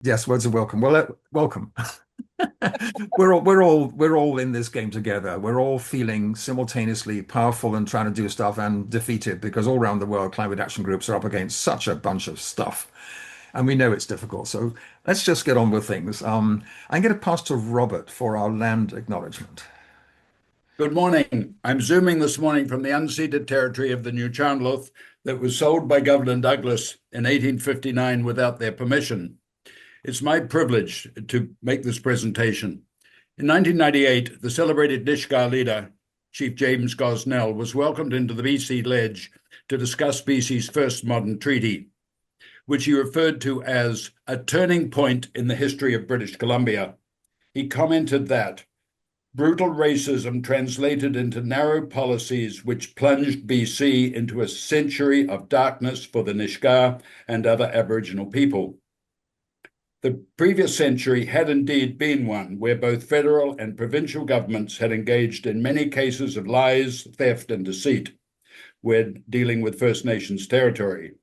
Yes, words of welcome. Well, welcome. We're all in this game together. We're all feeling simultaneously powerful and trying to do stuff and defeated because all around the world, climate action groups are up against such a bunch of stuff. And we know it's difficult. So let's just get on with things. I'm going to pass to Robert for our land acknowledgement. Good morning. I'm zooming this morning from the unceded territory of the Nuu-chah-nulth that was sold by Governor Douglas in 1859 without their permission. It's my privilege to make this presentation. In 1998, the celebrated Nisga'a leader, Chief James Gosnell, was welcomed into the BC Ledge to discuss BC's first modern treaty, which he referred to as a turning point in the history of British Columbia. He commented that brutal racism translated into narrow policies which plunged BC into a century of darkness for the Nisga'a and other Aboriginal people. The previous century had indeed been one where both federal and provincial governments had engaged in many cases of lies, theft, and deceit when dealing with First Nations territory.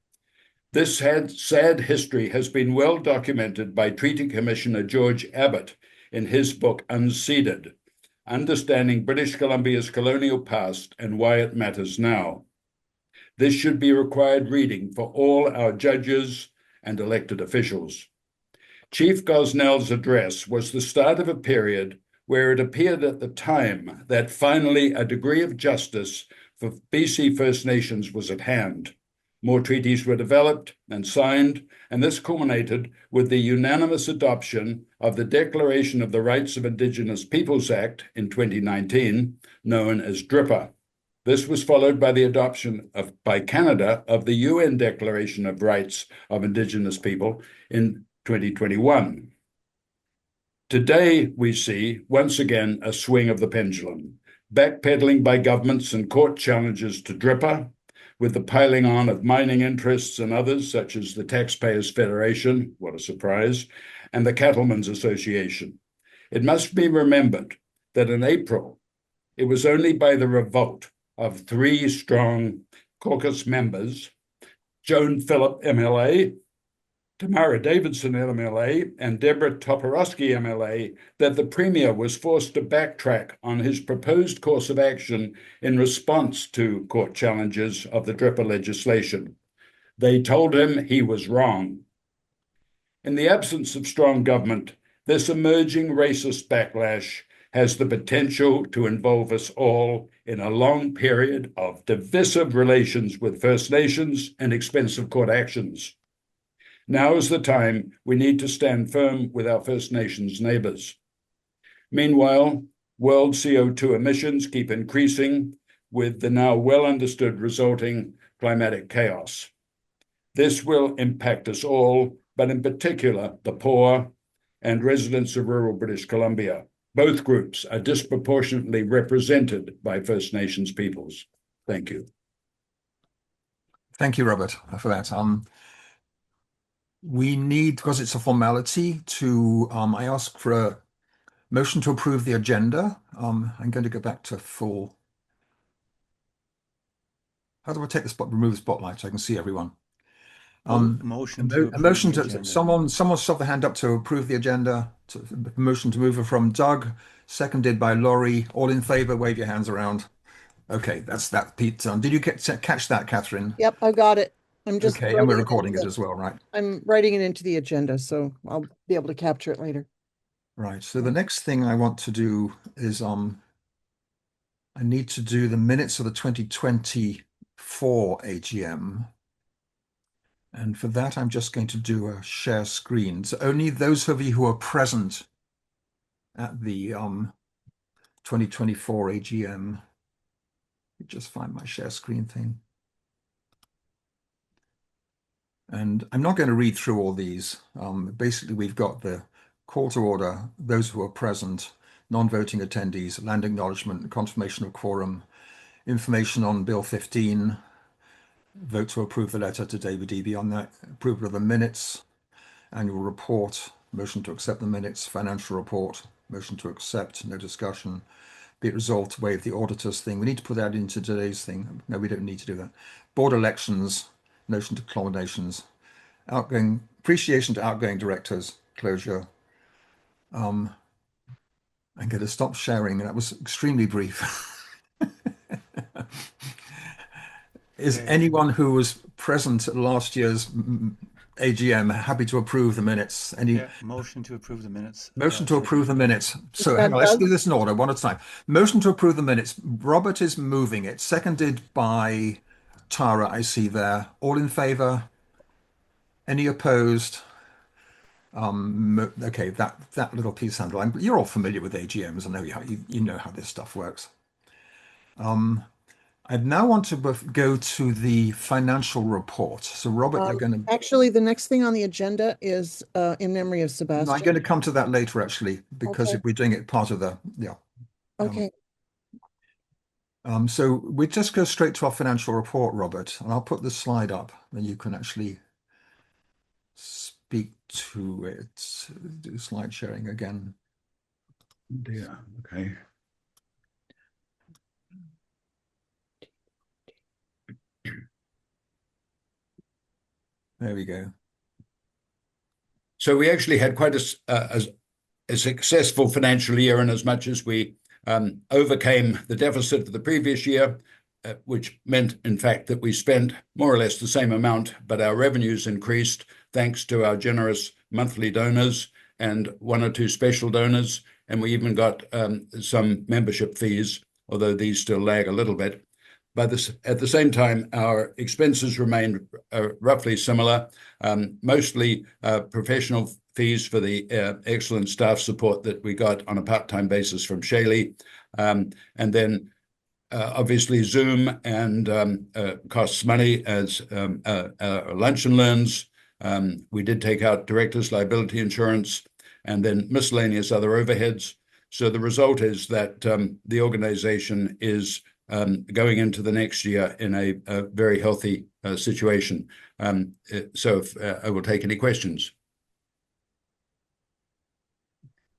This sad history has been well documented by Treaty Commissioner George Abbott in his book Unceded, Understanding British Columbia's Colonial Past and Why It Matters Now. This should be required reading for all our judges and elected officials. Chief Gosnell's address was the start of a period where it appeared at the time that finally a degree of justice for BC First Nations was at hand. More treaties were developed and signed, and this culminated with the unanimous adoption of the Declaration of the Rights of Indigenous Peoples Act in 2019, known as DRIPA. This was followed by the adoption by Canada of the UN Declaration of Rights of Indigenous People in 2021. Today, we see, once again, a swing of the pendulum, backpedaling by governments and court challenges to DRIPA, with the piling on of mining interests and others, such as the Taxpayers Federation, what a surprise, and the Cattlemen's Association. It must be remembered that in April, it was only by the revolt of three strong caucus members, Joan Phillip, MLA, Tamara Davidson, MLA, and Deborah Toporowski, MLA, that the Premier was forced to backtrack on his proposed course of action in response to court challenges of the DRIPA legislation. They told him he was wrong. In the absence of strong government, this emerging racist backlash has the potential to involve us all in a long period of divisive relations with First Nations and expensive court actions. Now is the time we need to stand firm with our First Nations neighbours. Meanwhile, world CO2 emissions keep increasing with the now well understood resulting climatic chaos. This will impact us all, but in particular the poor and residents of rural British Columbia. Both groups are disproportionately represented by First Nations peoples. Thank you. Thank you, Robert, for that. We need, because it's a formality, to I ask for a motion to approve the agenda. I'm going to go back to full. How do I take the spot, remove the spotlight so I can see everyone? Motion to A motion approve the to agenda. someone shove the hand up to approve the agenda. Motion to move it from Doug, seconded by Laurie. All in favor, wave your hands around. Okay, that's that, Pete. Did you catch that, Catherine? Yep, I got it. I'm just Okay, and we're writing recording it into as well, right? I'm writing it into the agenda, so I'll be able to capture it later. Right. So the next thing I want to do is I need to do the minutes of the 2024 AGM. And for that, I'm just going to do a share screen. So only those of you who are present at the 2024 AGM. Let me just find my share screen thing. And I'm not going to read through all these. Basically, we've got the call to order, those who are present, non-voting attendees, land acknowledgement, confirmation of quorum, information on Bill 15, vote to approve the letter to David Eby on that, approval of the minutes, annual report, motion to accept the minutes, financial report, motion to accept, no discussion. Be it resolved to waive the auditor's thing. We need to put that into today's thing. No, we don't need to do that. Board elections, notion to accommodations, outgoing appreciation to outgoing directors, closure. I'm going to stop sharing. That was extremely brief. Is Okay. anyone who was present at last year's AGM happy to approve the minutes? Any Yeah, motion to approve the minutes. motion to Second. approve the minutes? So that hang on, let's Doug? do this in order, one at a time. Motion to approve the minutes. Robert is moving it, seconded by Tara, I see there. All in favor? Any opposed? Okay, that little piece handle. You're all familiar with AGMs. I know you know how this stuff works. I now want to go to the financial report. So Robert, you're going to. Actually, the next thing on the agenda is in memory of No, I'm Sebastian. going to come to that later, actually, because Okay. if we're doing it part of the Okay, so we just go straight to our financial report, Robert, and I'll put the slide up, and you can actually speak to it. Do slide sharing again. Yeah, okay. There we go. So we actually had quite a successful financial year in as much as we overcame the deficit of the previous year, which meant, in fact, that we spent more or less the same amount, but our revenues increased thanks to our generous monthly donors and one or two special donors. And we even got some membership fees, although these still lag a little bit. But at the same time, our expenses remained roughly similar, mostly professional fees for the excellent staff support that we got on a part-time basis from Shaley. And then obviously Zoom and costs money as lunch and learns. We did take out directors' liability insurance and then miscellaneous other overheads. So the result is that the organization is going into the next year in a very healthy situation. So if I will take any questions.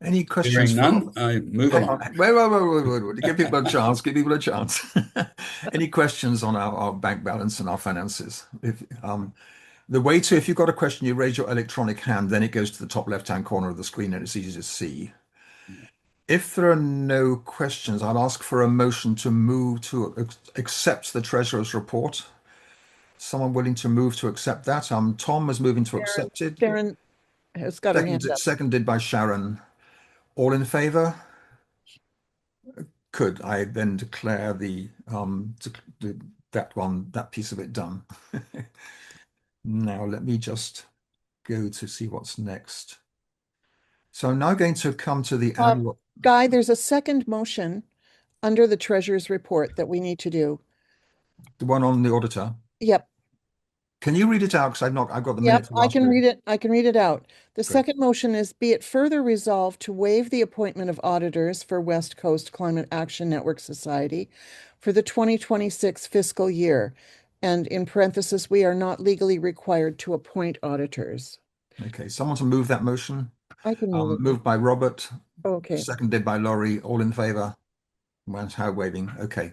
Any questions? Hearing none, I move along. Wait. Give people a chance. Give people a chance. Any questions on our bank balance and our finances? The way to, if you've got a question, you raise your electronic hand, then it goes to the top left-hand corner of the screen and it's easy to see. If there are no questions, I'll ask for a motion to move to accept the Treasurer's report. Someone willing to move to accept that? Tom is moving to accept it. Sharon has got her hand up. Seconded by Sharon. All in favor? Could I then declare that piece of it done? Now let me just go to see what's next. So I'm now going to come to the annual. Guy, there's a second motion under the treasurer's report that we need to do. The one on the auditor. Yep. Can you read it out? Because I've got the Yep, minutes. I can read it. I can read it out. The Great. second motion is, be it further resolved to waive the appointment of auditors for West Coast Climate Action Network Society for the 2026 fiscal year. And in parenthesis, we are not legally required to appoint auditors. Okay, someone to move that motion. I can move it. Moved by Robert, Okay. seconded by Laurie. All in favor? One's hand waving. Okay.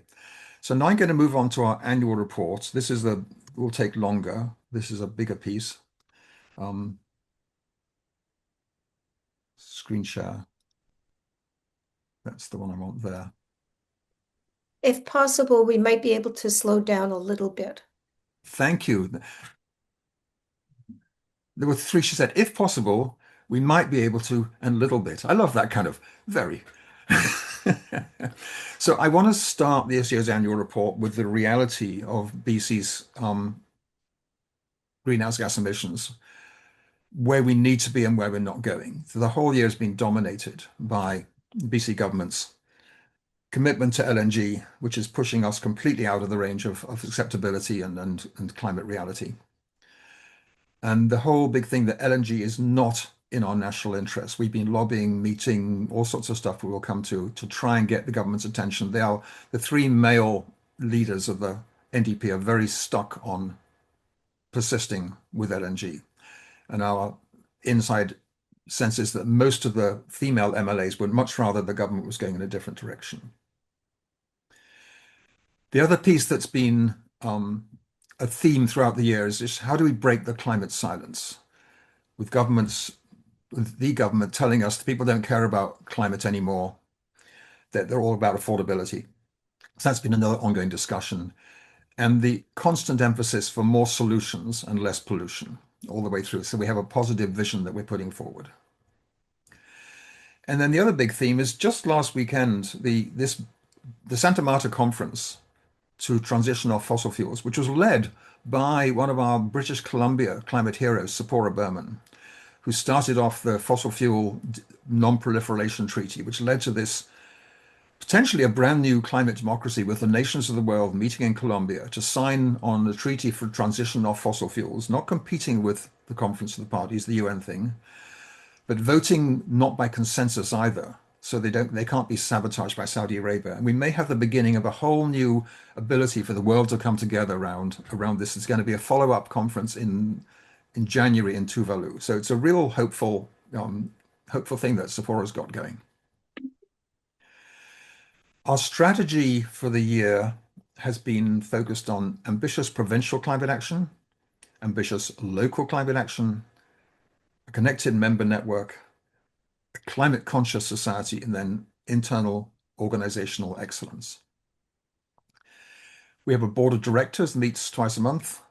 So now I'm going to move on to our annual report. This is will take longer. This is a bigger piece. Screen share. That's the one I want there. If possible, we might be able to slow down a little bit. Thank you. There were three. She said, if possible, we might be able to, and a little bit. I love that kind of very. So I want to start this year's annual report with the reality of BC's greenhouse gas emissions, where we need to be and where we're not going. So the whole year has been dominated by BC government's commitment to LNG, which is pushing us completely out of the range of acceptability and climate reality. And the whole big thing that LNG is not in our national interest. We've been lobbying, meeting, all sorts of stuff we will come to try and get the government's attention. They are the three male leaders of the NDP are very stuck on persisting with LNG. And our inside sense is that most of the female MLAs would much rather the government was going in a different direction. The other piece that's been a theme throughout the years is how do we break the climate silence? With governments with the government telling us that people don't care about climate anymore, that they're all about affordability. So that's been another ongoing discussion. And the constant emphasis for more solutions and less pollution all the way through. So we have a positive vision that we're putting forward. And then the other big theme is just last weekend, the Santa Marta conference to transition off fossil fuels, which was led by one of our British Columbia climate heroes, Sephora Berman, who started off the fossil fuel non-proliferation treaty, which led to this potentially a brand new climate democracy with the nations of the world meeting in Colombia to sign on the treaty for transition off fossil fuels, not competing with the Conference of the Parties, the UN thing, but voting not by consensus either. So they can't be sabotaged by Saudi Arabia. And we may have the beginning of a whole new ability for the world to come together around this. It's going to be a follow-up conference in January in Tuvalu. So it's a real hopeful thing that Sephora's got going. Our strategy for the year has been focused on ambitious provincial climate action, ambitious local climate action, a connected member network, a climate conscious society, and then internal organizational excellence. We have a board of directors that meets twice a month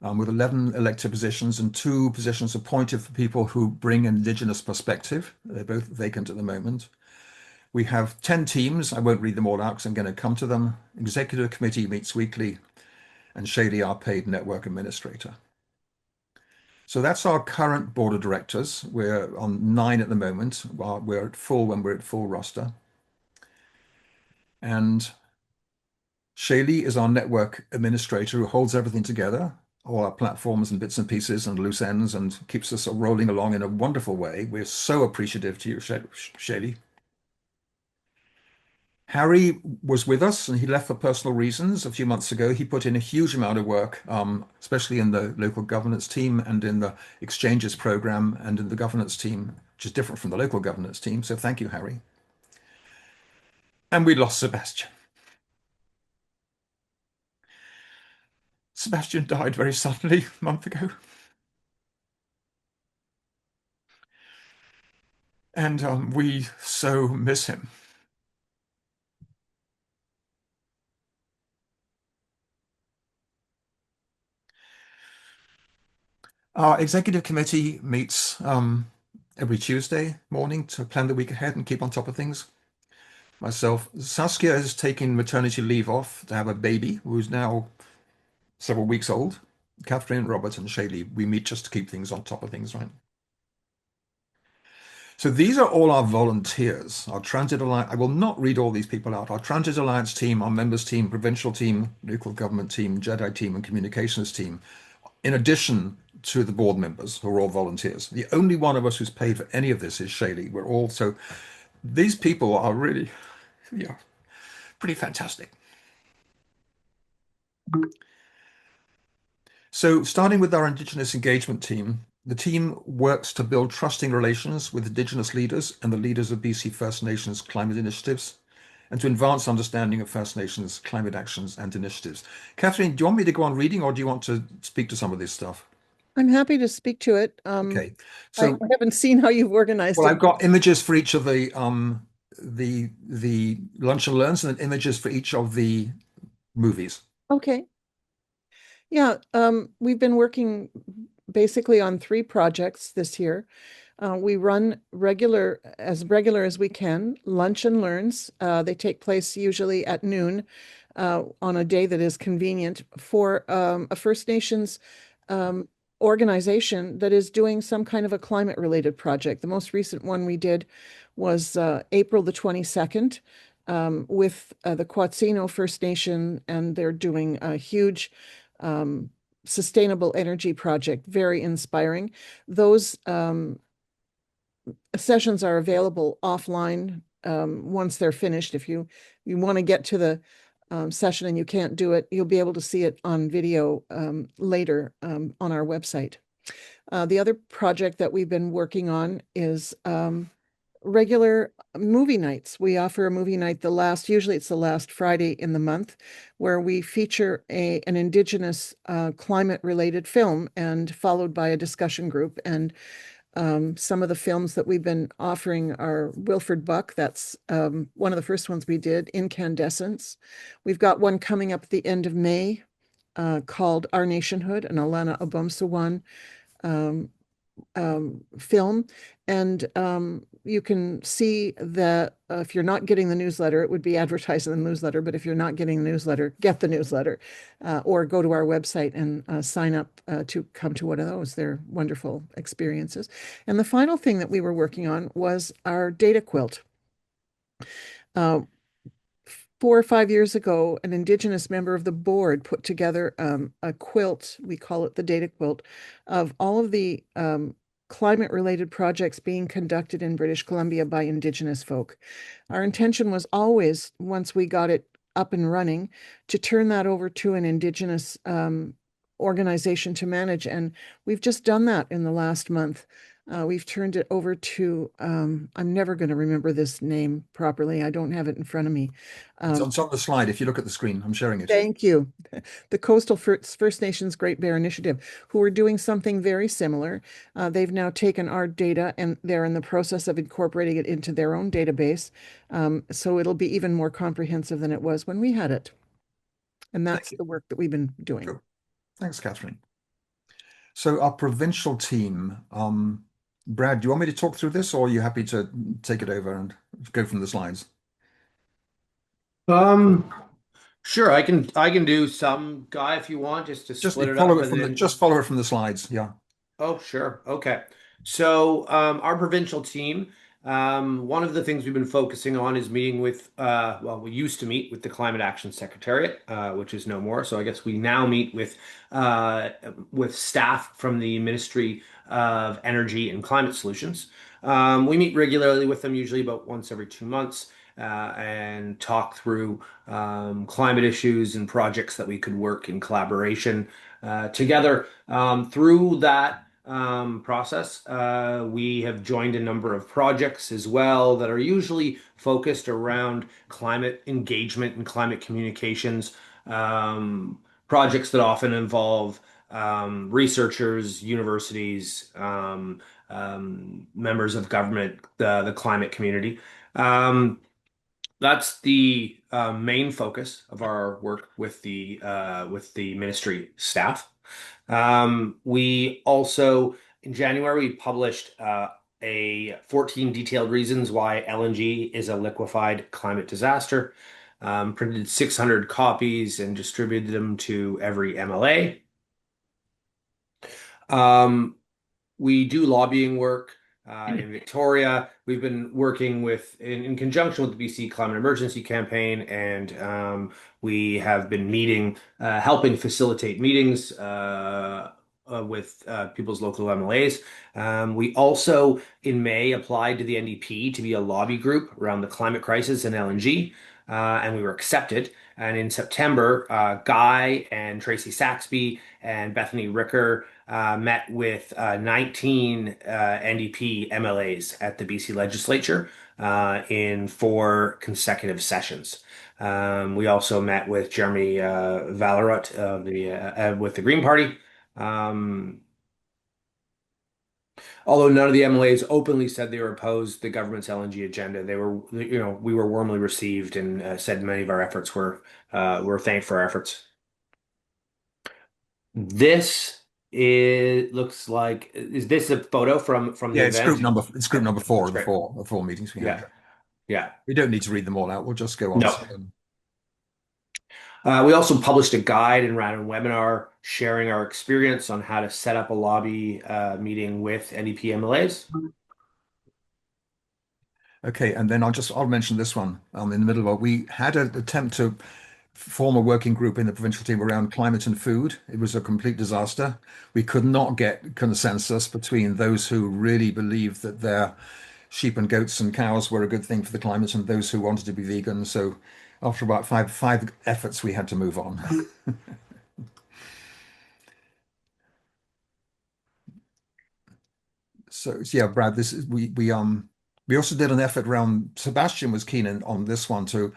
with 11 elected positions and 2 positions appointed for people who bring an Indigenous perspective. They're both vacant at the moment. We have 10 teams. I won't read them all out because I'm going to come to them. Executive committee meets weekly, and Shaylee, our paid network administrator. So that's our current board of directors. We're on 9 at the moment. We're at full when we're at full roster. And Shaylee is our network administrator who holds everything together, all our platforms and bits and pieces and loose ends, and keeps us rolling along in a wonderful way. We're so appreciative to you, Shaylee. Harry was with us and he left for personal reasons a few months ago. He put in a huge amount of work, especially in the local governance team and in the exchanges program and in the governance team, which is different from the local governance team. So thank you, Harry. And we lost Sebastian. Sebastian died very suddenly a month ago. And we so miss him. Our executive committee meets every Tuesday morning to plan the week ahead and keep on top of things. Myself, Saskia is taking maternity leave off to have a baby who's now several weeks old. Catherine, Robert, and Shaylee, we meet just to keep things on top of things, right? So these are all our volunteers, our Transit Alliance. I will not read all these people out. Our Transit Alliance team, our members team, provincial team, local government team, JEDI team, and communications team, in addition to the board members who are all volunteers. The only one of us who's paid for any of this is Shaylee. We're all, so these people are really, yeah, pretty fantastic. So starting with our Indigenous engagement team, the team works to build trusting relations with Indigenous leaders and the leaders of BC First Nations climate initiatives, and to advance understanding of First Nations climate actions and initiatives. Catherine, do you want me to go on reading or do you want to speak to some of this stuff? I'm happy to speak to it. Okay, I so haven't seen how you've organized well, it. I've got images for each of the lunch and learns and then images for each of the movies. Okay. Yeah, we've been working basically on 3 projects this year. We run regular as we can, lunch and learns. They take place usually at noon on a day that is convenient for a First Nations organization that is doing some kind of a climate related project. The most recent one we did was April the 22nd with the Quatsino First Nation, and they're doing a huge sustainable energy project, very inspiring. Those sessions are available offline once they're finished. If you want to get to the session and you can't do it, you'll be able to see it on video later on our website. The other project that we've been working on is regular movie nights. We offer a movie night usually it's the last Friday in the month, where we feature an Indigenous climate related film and followed by a discussion group. And some of the films that we've been offering are Wilfred Buck. That's one of the first ones we did, Incandescence. We've got one coming up at the end of May called Our Nationhood, an Alana Obumsawant film. And you can see that if you're not getting the newsletter, it would be advertised in the newsletter. But if you're not getting the newsletter, get the newsletter or go to our website and sign up to come to one of those. They're wonderful experiences. And the final thing that we were working on was our data quilt. 4 or 5 years ago, an Indigenous member of the board put together a quilt, we call it the data quilt, of all of the climate-related projects being conducted in British Columbia by Indigenous folk. Our intention was always, once we got it up and running, to turn that over to an Indigenous organization to manage. And we've just done that in the last month. We've turned it over to, I'm never going to remember this name properly. I don't have it in front of me. It's on the slide. If you look at the screen, I'm sharing it. Thank you. The Coastal First Nations Great Bear Initiative, who are doing something very similar. They've now taken our data and they're in the process of incorporating it into their own database. So it'll be even more comprehensive than it was when we had it. And that's the work that we've been doing. Cool. Thanks, Catherine. So our provincial team, Brad, do you want me to talk through this, or are you happy to take it over and go from the slides? Sure, I can do some, Guy, if you want, just to split it up. Just follow it from the slides. Yeah. Oh, sure. Okay. So our provincial team, one of the things we've been focusing on is meeting with, well, we used to meet with the Climate Action Secretariat, which is no more. So I guess we now meet with staff from the Ministry of Energy and Climate Solutions. We meet regularly with them, usually about once every 2 months, and talk through climate issues and projects that we could work in collaboration together. Through that process, we have joined a number of projects as well that are usually focused around climate engagement and climate communications, projects that often involve researchers, universities, members of government, the climate community. That's the main focus of our work with the ministry staff. We also, in January, we published a 14 detailed reasons why LNG is a liquefied climate disaster. Printed 600 copies and distributed them to every MLA. We do lobbying work in Victoria. We've been working in conjunction with the BC Climate Emergency Campaign, and we have been helping facilitate meetings with people's local MLAs. We also, in May, applied to the NDP to be a lobby group around the climate crisis and LNG, and we were accepted. And in September, Guy and Tracy Saxby and Bethany Ricker met with 19 NDP MLAs at the BC Legislature in 4 consecutive sessions. We also met with Jeremy Vallerot with the Green Party. Although none of the MLAs openly said they were opposed to the government's LNG agenda, we were warmly received and said many of our efforts were thanked for our efforts. This looks like, is this a photo from the it's event? It's group number 4 of the four meetings we had. Yeah. We don't need to read them all out. We'll just go on. No. We also published a guide and ran a webinar sharing our experience on how to set up a lobby meeting with NDP MLAs. Okay, and then I'll mention this one in the middle of it. We had an attempt to form a working group in the provincial team around climate and food. It was a complete disaster. We could not get consensus between those who really believed that their sheep and goats and cows were a good thing for the climate and those who wanted to be vegan. So after about five efforts, we had to move on. So yeah, Brad, we also did an effort around. Sebastian was keen on this one too.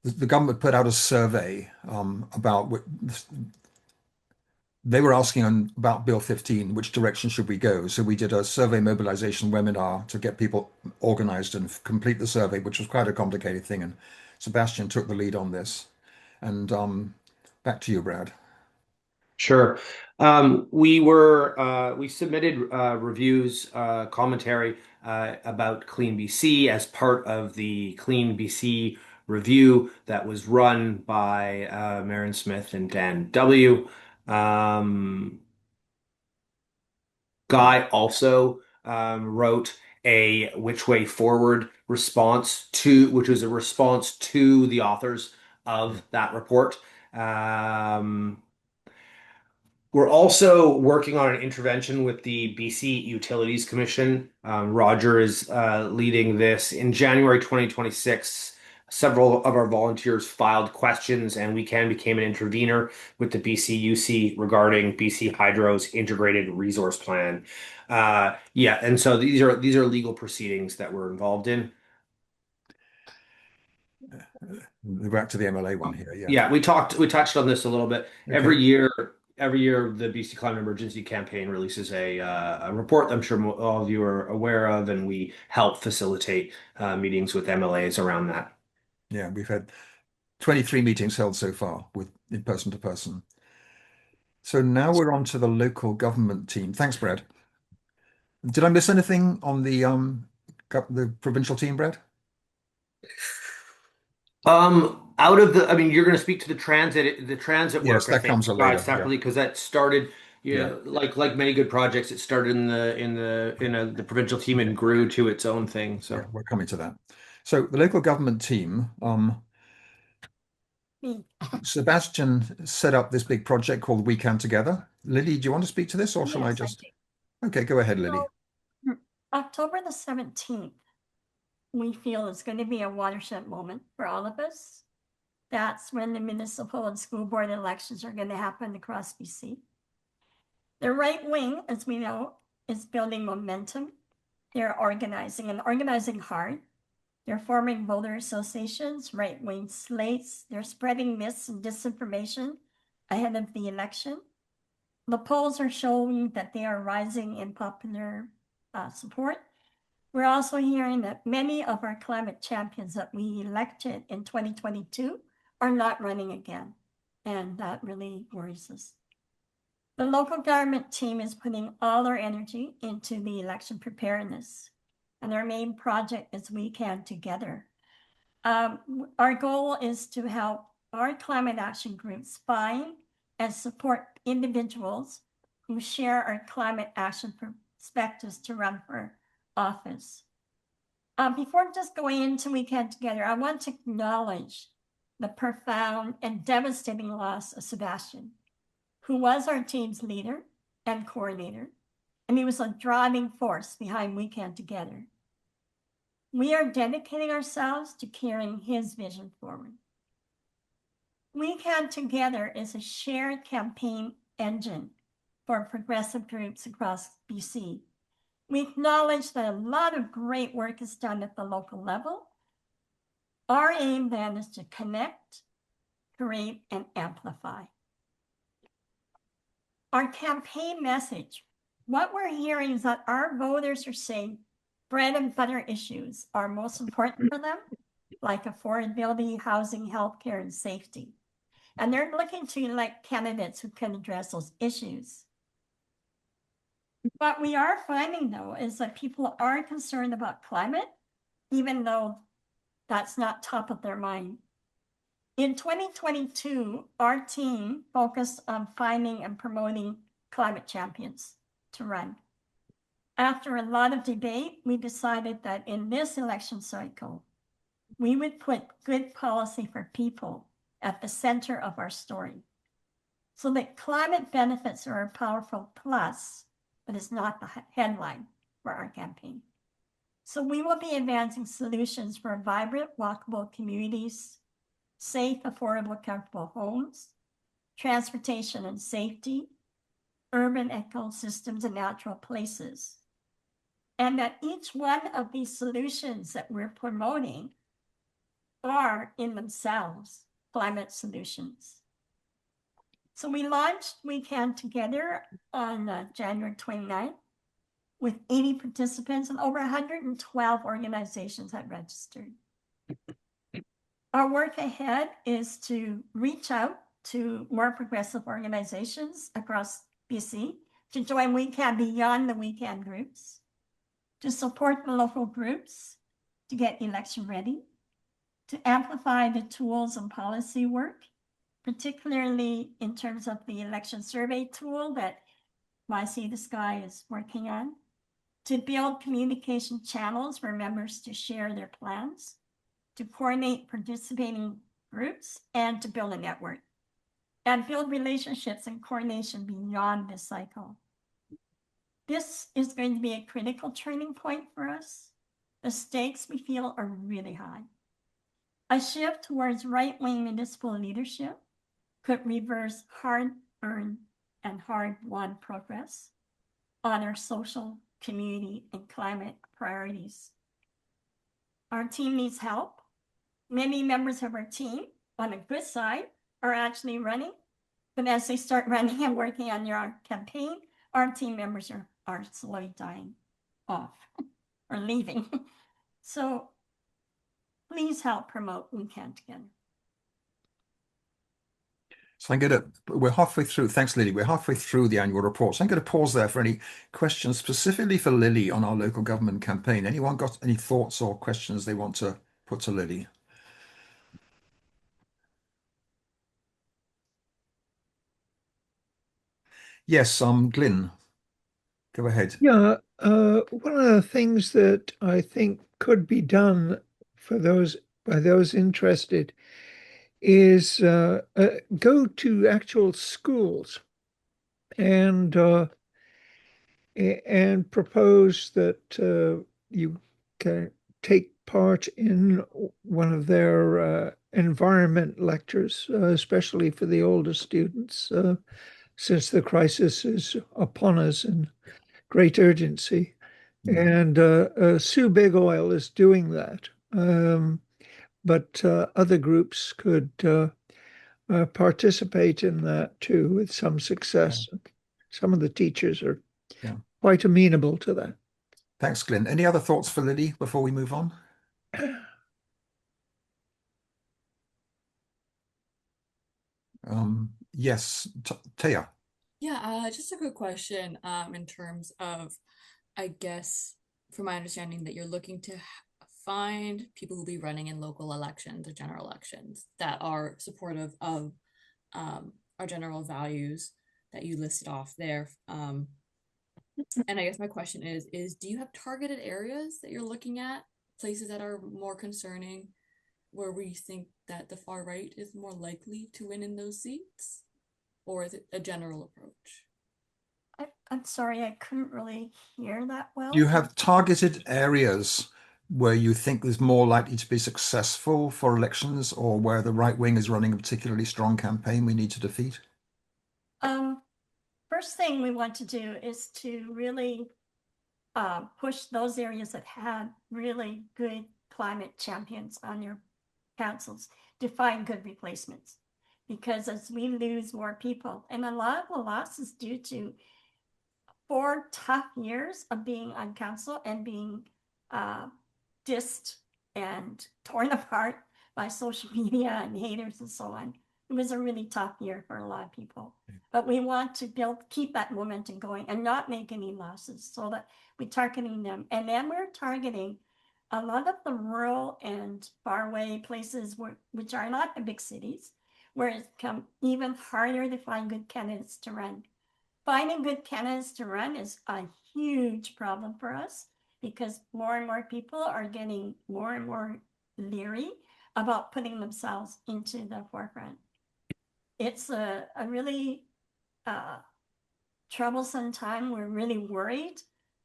The government put out a survey about they were asking about Bill 15, which direction should we go? So we did a survey mobilization webinar to get people organized and complete the survey, which was quite a complicated thing. And Sebastian took the lead on this. And back to you, Brad. Sure. We submitted reviews, commentary about Clean BC as part of the Clean BC review that was run by Maren Smith and Dan W. Guy also wrote a Which Way Forward response which was a response to the authors of that report. We're also working on an intervention with the BC Utilities Commission. Roger is leading this. In January 2026, several of our volunteers filed questions, and we became an intervener with the BCUC regarding BC Hydro's integrated resource plan. And so these are legal proceedings that we're involved in. Back to the MLA one here. Yeah, we touched on this a little bit. Okay. Every year, the BC Climate Emergency Campaign releases a report that I'm sure all of you are aware of, and we help facilitate meetings with MLAs around that. Yeah, we've had 23 meetings held so far with in person to person. So now we're on to the local government team. Thanks, Brad. Did I miss anything on the provincial team, Brad? You're going to speak to the transit work. Yes, that comes later. Separately, because that started, like many good projects, it started in the provincial team and grew to its own thing. So yeah, we're coming to that. So the local government team, Sebastian set up this big project called We Can Together. Lily, do you want to speak to this, or shall I just? Okay, go ahead, Lily. So, October the 17th, we feel is going to be a watershed moment for all of us. That's when the municipal and school board elections are going to happen across BC. The right wing, as we know, is building momentum. They're organizing hard. They're forming voter associations, right-wing slates. They're spreading myths and disinformation ahead of the election. The polls are showing that they are rising in popular support. We're also hearing that many of our climate champions that we elected in 2022 are not running again, and that really worries us. The local government team is putting all their energy into the election preparedness, and our main project is We Can Together. Our goal is to help our climate action groups find and support individuals who share our climate action perspectives to run for office. Before just going into We Can Together, I want to acknowledge the profound and devastating loss of Sebastian, who was our team's leader and coordinator, and he was a driving force behind We Can Together. We are dedicating ourselves to carrying his vision forward. We Can Together is a shared campaign engine for progressive groups across BC. We acknowledge that a lot of great work is done at the local level. Our aim then is to connect, create, and amplify. Our campaign message, what we're hearing is that our voters are saying bread and butter issues are most important for them, like affordability, housing, healthcare, and safety. And they're looking to elect candidates who can address those issues. What we are finding, though, is that people are concerned about climate, even though that's not top of their mind. In 2022, our team focused on finding and promoting climate champions to run. After a lot of debate, we decided that in this election cycle, we would put good policy for people at the center of our story, so that climate benefits are a powerful plus, but it's not the headline for our campaign. So we will be advancing solutions for vibrant, walkable communities, safe, affordable, comfortable homes, transportation and safety, urban ecosystems, and natural places. And that each one of these solutions that we're promoting are in themselves climate solutions. So we launched We Can Together on January 29th with 80 participants, and over 112 organizations have registered. Our work ahead is to reach out to more progressive organizations across BC to join We Can beyond the We Can groups, to support the local groups to get election ready, to amplify the tools and policy work, particularly in terms of the election survey tool that My See the Sky is working on, to build communication channels for members to share their plans, to coordinate participating groups, and to build a network, and build relationships and coordination beyond this cycle. This is going to be a critical turning point for us. The stakes we feel are really high. A shift towards right-wing municipal leadership could reverse hard-earned and hard-won progress on our social, community, and climate priorities. Our team needs help. Many members of our team, on the good side, are actually running, but as they start running and working on your campaign, our team members are slowly dying off or leaving. So please help promote We Can Together. So we're halfway through. Thanks, Lily. We're halfway through the annual report. So I'm going to pause there for any questions specifically for Lily on our local government campaign. Anyone got any thoughts or questions they want to put to Lily? Yes, Glyn, go ahead. Yeah, one of the things that I think could be done for by those interested is go to actual schools and propose that you can take part in one of their environment lectures, especially for the older students, since the crisis is upon us in great urgency. And Sue Big Oil is doing that. But other groups could participate in that too with some success. Some of the teachers are quite amenable to that. Thanks, Glyn. Any other thoughts for Lily before we move on? Yes, Taya. Yeah, just a quick question in terms of, I guess, from my understanding, that you're looking to find people who will be running in local elections or general elections that are supportive of our general values that you listed off there. And I guess my question is do you have targeted areas that you're looking at, places that are more concerning, where we think that the far right is more likely to win in those seats? Or is it a general approach? I'm sorry, I couldn't really hear that well. Do you have targeted areas where you think is more likely to be successful for elections, or where the right wing is running a particularly strong campaign we need to defeat? First thing we want to do is to really push those areas that have really good climate champions on your councils to find good replacements. Because as we lose more people, and a lot of the loss is due to 4 tough years of being on council and being dissed and torn apart by social media and haters and so on. It was a really tough year for a lot of people. But we want to keep that momentum going and not make any losses, so that we're targeting them. And then we're targeting a lot of the rural and faraway places which are not the big cities, where it's become even harder to find good candidates to run. Finding good candidates to run is a huge problem for us, because more and more people are getting more and more leery about putting themselves into the forefront. It's a really troublesome time. We're really worried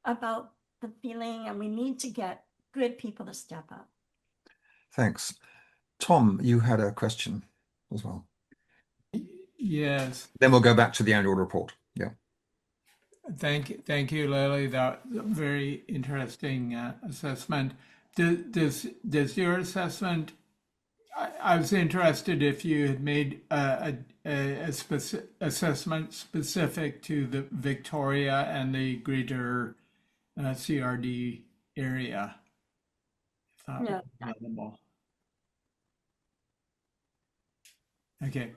about the feeling, and we need to get good people to step up. Thanks. Tom, you had a question as well. Yes. Then we'll go back to the annual report. Yeah. Thank you, Lily. That very interesting assessment. Does your assessment I was interested if you had made a assessment specific to the Victoria and the greater CRD area. If that No. was available. Okay.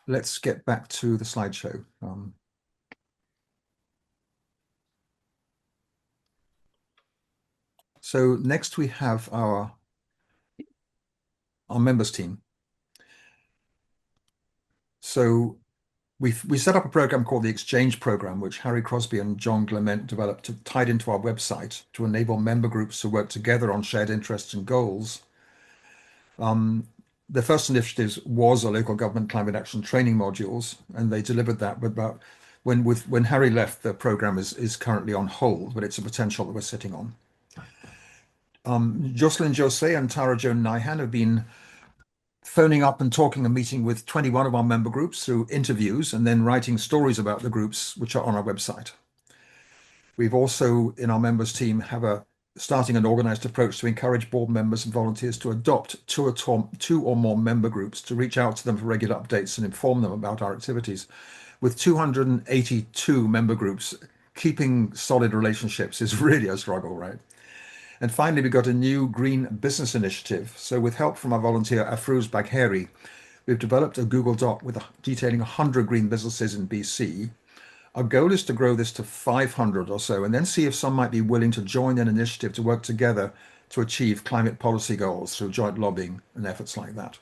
Let's get back to the slideshow. So next we have our members team. So we set up a program called the Exchange Program, which Harry Crosby and John Clement developed tied into our website to enable member groups to work together on shared interests and goals. The first initiatives was a local government climate action training modules, and they delivered that. But when Harry left, the program is currently on hold, but it's a potential that we're sitting on. Jocelyn Jose and Tara Joan Nyhan have been phoning up and talking and meeting with 21 of our member groups through interviews and then writing stories about the groups, which are on our website. We've also, in our members team, starting an organized approach to encourage board members and volunteers to adopt two or more member groups, to reach out to them for regular updates and inform them about our activities. With 282 member groups, keeping solid relationships is really a struggle, right? And finally, we got a new green business initiative. So with help from our volunteer, Afrouz Bagheri, we've developed a Google Doc detailing 100 green businesses in BC. Our goal is to grow this to 500 or so, and then see if some might be willing to join an initiative to work together to achieve climate policy goals through joint lobbying and efforts like that.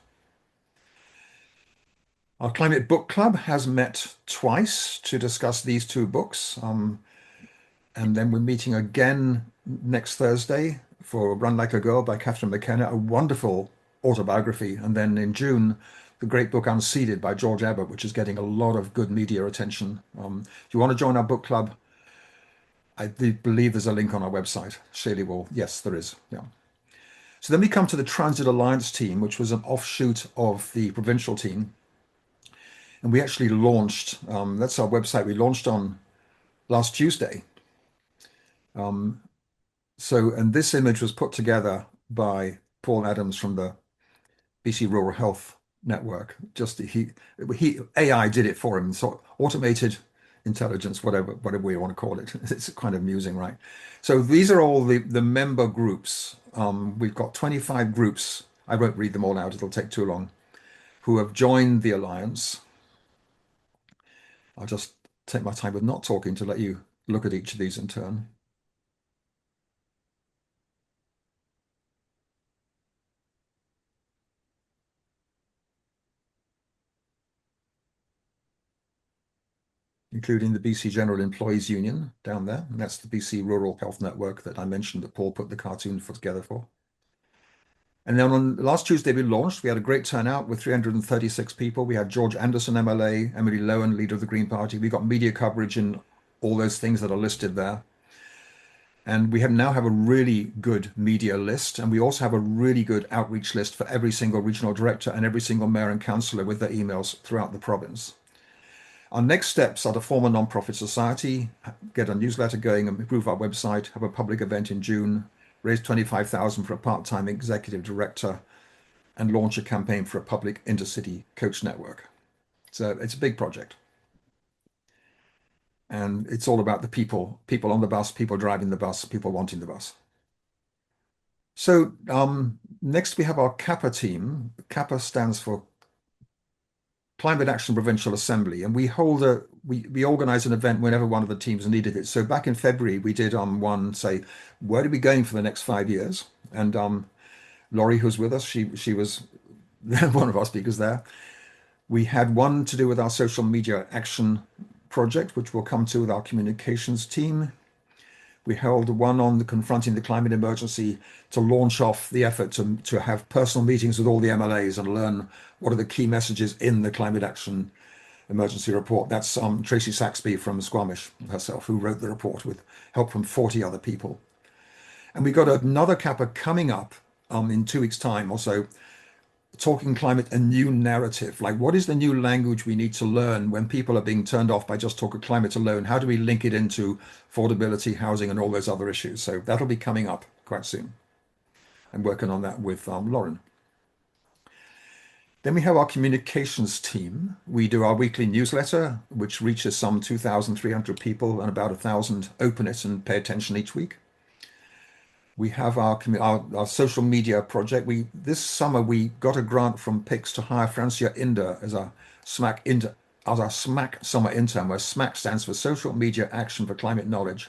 Our Climate Book Club has met twice to discuss these two books. And then we're meeting again next Thursday for Run Like a Girl by Catherine McKenna, a wonderful autobiography. And then in June, the great book Unseeded by George Abbott, which is getting a lot of good media attention. If you want to join our book club, I believe there's a link on our website. Shaylee will, yes, there is. Yeah. So then we come to the Transit Alliance team, which was an offshoot of the provincial team. And we actually launched, that's our website, we launched on last Tuesday. And this image was put together by Paul Adams from the BC Rural Health Network. AI did it for him. So automated intelligence, whatever we want to call it. It's kind of amusing, right? So these are all the member groups. We've got 25 groups. I won't read them all out. It'll take too long. Who have joined the Alliance. I'll just take my time with not talking to let you look at each of these in turn. Including the BC General Employees Union down there. And that's the BC Rural Health Network that I mentioned that Paul put the cartoon together for. And then on last Tuesday, we launched. We had a great turnout with 336 people. We had George Anderson, MLA, Emily Lowen, leader of the Green Party. We got media coverage in all those things that are listed there. And we now have a really good media list. And we also have a really good outreach list for every single regional director and every single mayor and councillor with their emails throughout the province. Our next steps are to form a non-profit society, get a newsletter going, and improve our website, have a public event in June, raise $25,000 for a part-time executive director, and launch a campaign for a public intercity coach network. So it's a big project. And it's all about the people on the bus, people driving the bus, people wanting the bus. So next we have our CAPA team. CAPA stands for Climate Action Provincial Assembly, and we organize an event whenever one of the teams needed it. So back in February, we did one say, where are we going for the next 5 years? And Laurie, who's with us, she was one of our speakers there. We had one to do with our social media action project, which we'll come to with our communications team. We held one on confronting the climate emergency to launch off the effort to have personal meetings with all the MLAs and learn what are the key messages in the climate action emergency report. That's Tracy Saxby from Squamish herself, who wrote the report with help from 40 other people. And we got another CAPA coming up in 2 weeks' time or so, Talking Climate, a new narrative. Like, what is the new language we need to learn when people are being turned off by just talking climate alone? How do we link it into affordability, housing, and all those other issues? So that'll be coming up quite soon. I'm working on that with Lauren. Then we have our communications team. We do our weekly newsletter, which reaches some 2,300 people, and about 1,000 open it and pay attention each week. We have our social media project. This summer we got a grant from PIX to hire Francia Inder as our SMAC summer intern, where SMAC stands for Social Media Action for Climate Knowledge.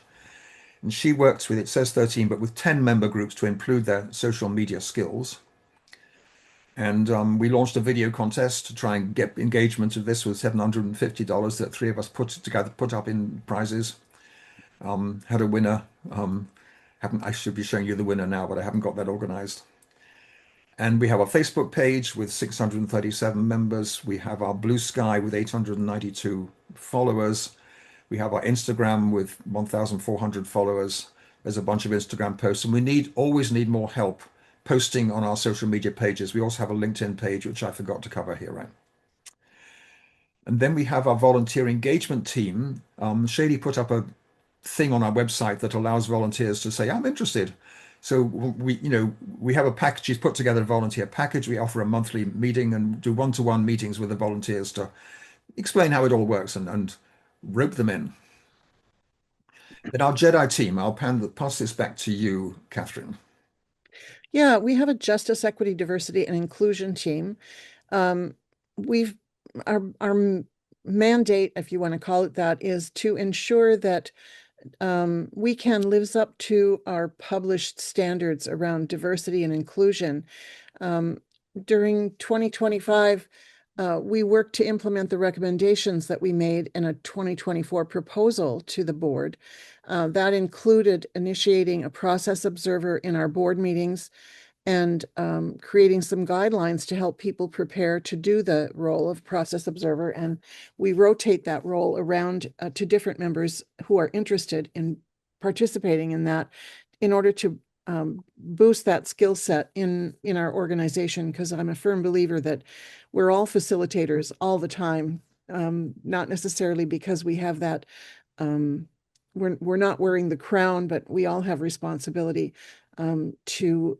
And she works with, it says 13, but with 10 member groups to improve their social media skills. And we launched a video contest to try and get engagement of this with $750 that 3 of us put up in prizes. Had a winner. I should be showing you the winner now, but I haven't got that organized. And we have our Facebook page with 637 members. We have our Blue Sky with 892 followers. We have our Instagram with 1,400 followers. There's a bunch of Instagram posts, and we always need more help posting on our social media pages. We also have a LinkedIn page, which I forgot to cover here, right? And then we have our volunteer engagement team. Shady put up a thing on our website that allows volunteers to say, I'm interested. So we have a package. She's put together a volunteer package. We offer a monthly meeting and do one-to-one meetings with the volunteers to explain how it all works and rope them in. Then our Jedi team, I'll pass this back to you, Catherine. Yeah, we have a justice, equity, diversity, and inclusion team. Our mandate, if you want to call it that, is to ensure that WECAN lives up to our published standards around diversity and inclusion. During 2025, we worked to implement the recommendations that we made in a 2024 proposal to the board. That included initiating a process observer in our board meetings and creating some guidelines to help people prepare to do the role of process observer. And we rotate that role around to different members who are interested in participating in that in order to boost that skill set in our organization, because I'm a firm believer that we're all facilitators all the time, not necessarily because we have that, we're not wearing the crown, but we all have responsibility to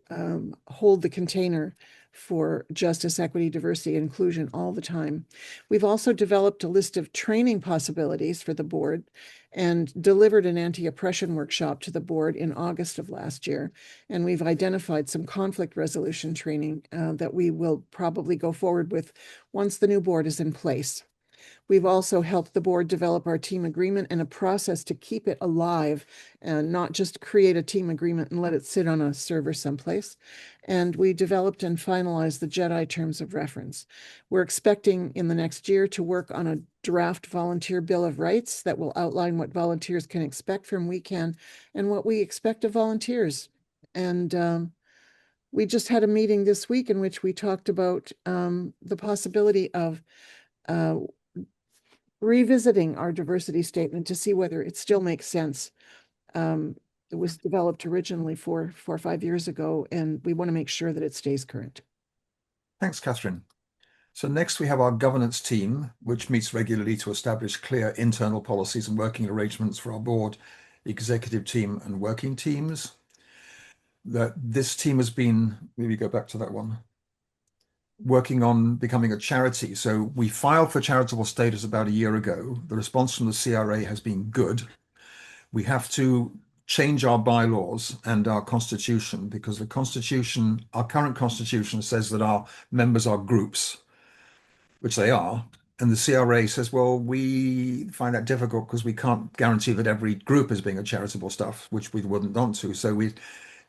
hold the container for justice, equity, diversity, and inclusion all the time. We've also developed a list of training possibilities for the board and delivered an anti-oppression workshop to the board in August of last year. And we've identified some conflict resolution training that we will probably go forward with once the new board is in place. We've also helped the board develop our team agreement and a process to keep it alive and not just create a team agreement and let it sit on a server someplace. And we developed and finalized the Jedi terms of reference. We're expecting in the next year to work on a draft volunteer bill of rights that will outline what volunteers can expect from WECAN and what we expect of volunteers. And we just had a meeting this week in which we talked about the possibility of revisiting our diversity statement to see whether it still makes sense. It was developed originally 4 or 5 years ago, and we want to make sure that it stays current. Thanks, Catherine. So next we have our governance team, which meets regularly to establish clear internal policies and working arrangements for our board, executive team, and working teams. This team has been, maybe go back to that one, working on becoming a charity. So we filed for charitable status about a year ago. The response from the CRA has been good. We have to change our bylaws and our constitution because the constitution, our current constitution says that our members are groups, which they are. And the CRA says, well, we find that difficult because we can't guarantee that every group is being a charitable stuff, which we wouldn't want to. So we're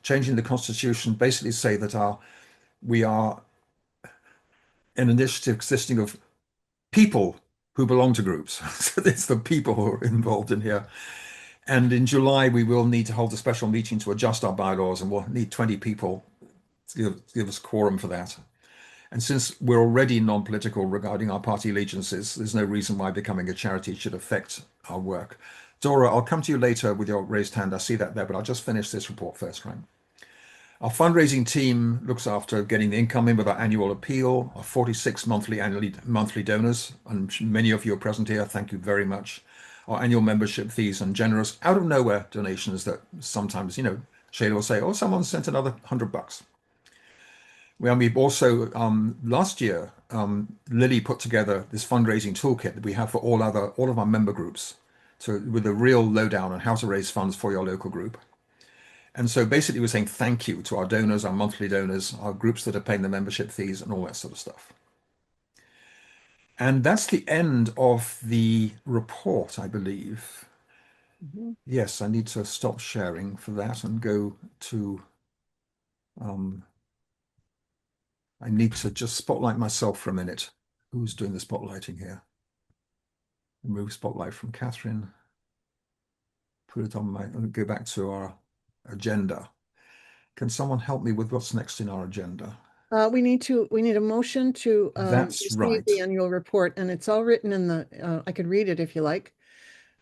changing the constitution, basically say that we are an initiative consisting of people who belong to groups. So it's the people who are involved in here. And in July, we will need to hold a special meeting to adjust our bylaws, and we'll need 20 people to give us quorum for that. And since we're already non-political regarding our party allegiances, there's no reason why becoming a charity should affect our work. Dora, I'll come to you later with your raised hand. I see that there, but I'll just finish this report first, right? Our fundraising team looks after getting the income in with our annual appeal, our 46 monthly donors, and many of you are present here. Thank you very much. Our annual membership fees and generous out of nowhere donations that sometimes, Shayla will say, oh, someone sent another $100. Well, we've also last year Lily put together this fundraising toolkit that we have for all of our member groups, so with a real lowdown on how to raise funds for your local group. And so basically, we're saying thank you to our donors, our monthly donors, our groups that are paying the membership fees, and all that sort of stuff. And that's the end of the report, I believe. Yes, I need to stop sharing for that and go to. I need to just spotlight myself for a minute. Who's doing the spotlighting here? Remove spotlight from Catherine. Put it on my. Go back to our agenda. Can someone help me with what's next in our agenda? We need a motion to That's receive right. the annual report, and it's all written in the, I could read it if you like.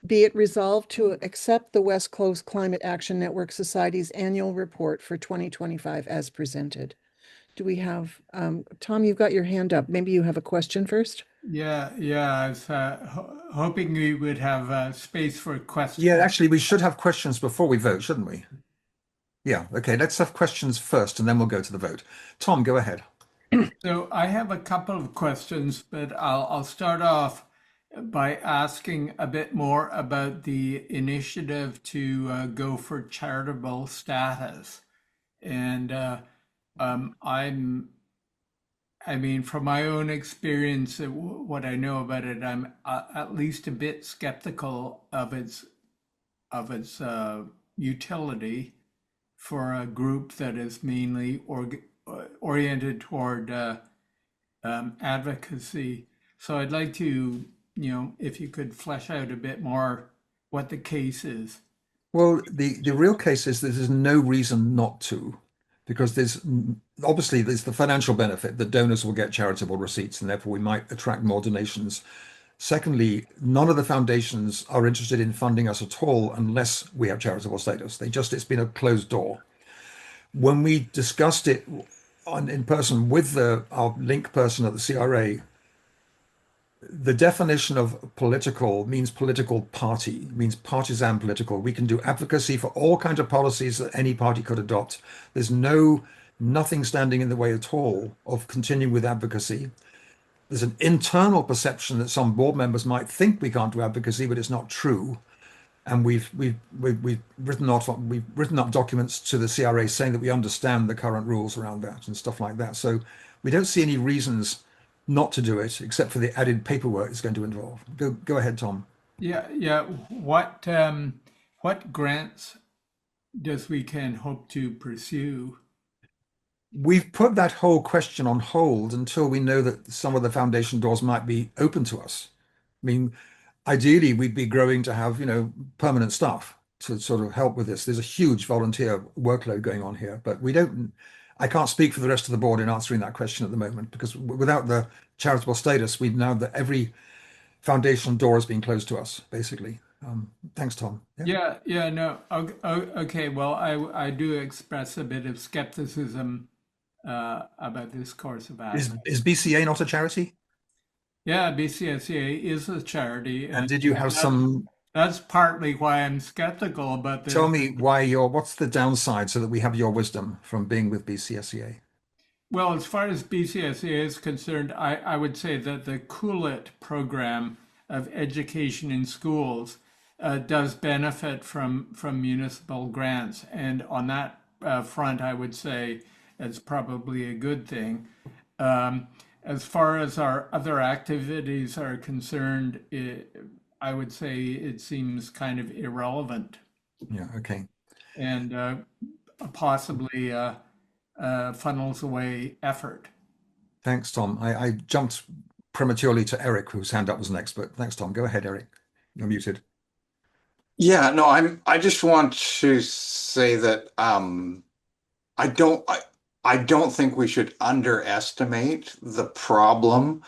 Be it resolved to accept the West Coast Climate Action Network Society's annual report for 2025 as presented. Do we have, Tom, you've got your hand up. Maybe you have a question first? Yeah, I was hoping we would have space for questions. Yeah, actually, we should have questions before we vote, shouldn't we? Yeah, okay, let's have questions first and then we'll go to the vote. Tom, go ahead. So I have a couple of questions, but I'll start off by asking a bit more about the initiative to go for charitable status. And I mean, from my own experience, what I know about it, I'm at least a bit skeptical of its utility for a group that is mainly oriented toward advocacy. So I'd like to, if you could flesh out a bit more what the case is. Well, the real case is that there's no reason not to, because there's the financial benefit that donors will get charitable receipts and therefore we might attract more donations. Secondly, none of the foundations are interested in funding us at all unless we have charitable status. It's been a closed door. When we discussed it in person with our link person at the CRA, the definition of political means political party, means partisan political. We can do advocacy for all kinds of policies that any party could adopt. There's nothing standing in the way at all of continuing with advocacy. There's an internal perception that some board members might think we can't do advocacy, but it's not true. And we've written up documents to the CRA saying that we understand the current rules around that and stuff like that. So we don't see any reasons not to do it, except for the added paperwork it's going to involve. Go ahead, Tom. Yeah. What grants does we can hope to pursue? We've put that whole question on hold until we know that some of the foundation doors might be open to us. I mean, ideally, we'd be growing to have, permanent staff to sort of help with this. There's a huge volunteer workload going on here, but I can't speak for the rest of the board in answering that question at the moment, because without the charitable status, we'd know that every foundation door has been closed to us, basically. Thanks, Tom. Yeah, no. Okay, well, I do express a bit of skepticism about this course of action. Is BCA not a charity? Yeah, BCSEA is a charity. And did you have some? That's partly why I'm skeptical about this. Tell me what's the downside so that we have your wisdom from being with BCSEA? Well, as far as BCSEA is concerned, I would say that the COOLIT program of education in schools does benefit from municipal grants. And on that front, I would say it's probably a good thing. As far as our other activities are concerned, I would say it seems kind of irrelevant. Yeah, okay. And possibly funnels away effort. Thanks, Tom. I jumped prematurely to Eric, whose hand up was next, but thanks, Tom. Go ahead, Eric. You're muted. Yeah, no, I just want to say that I don't think we should underestimate the problem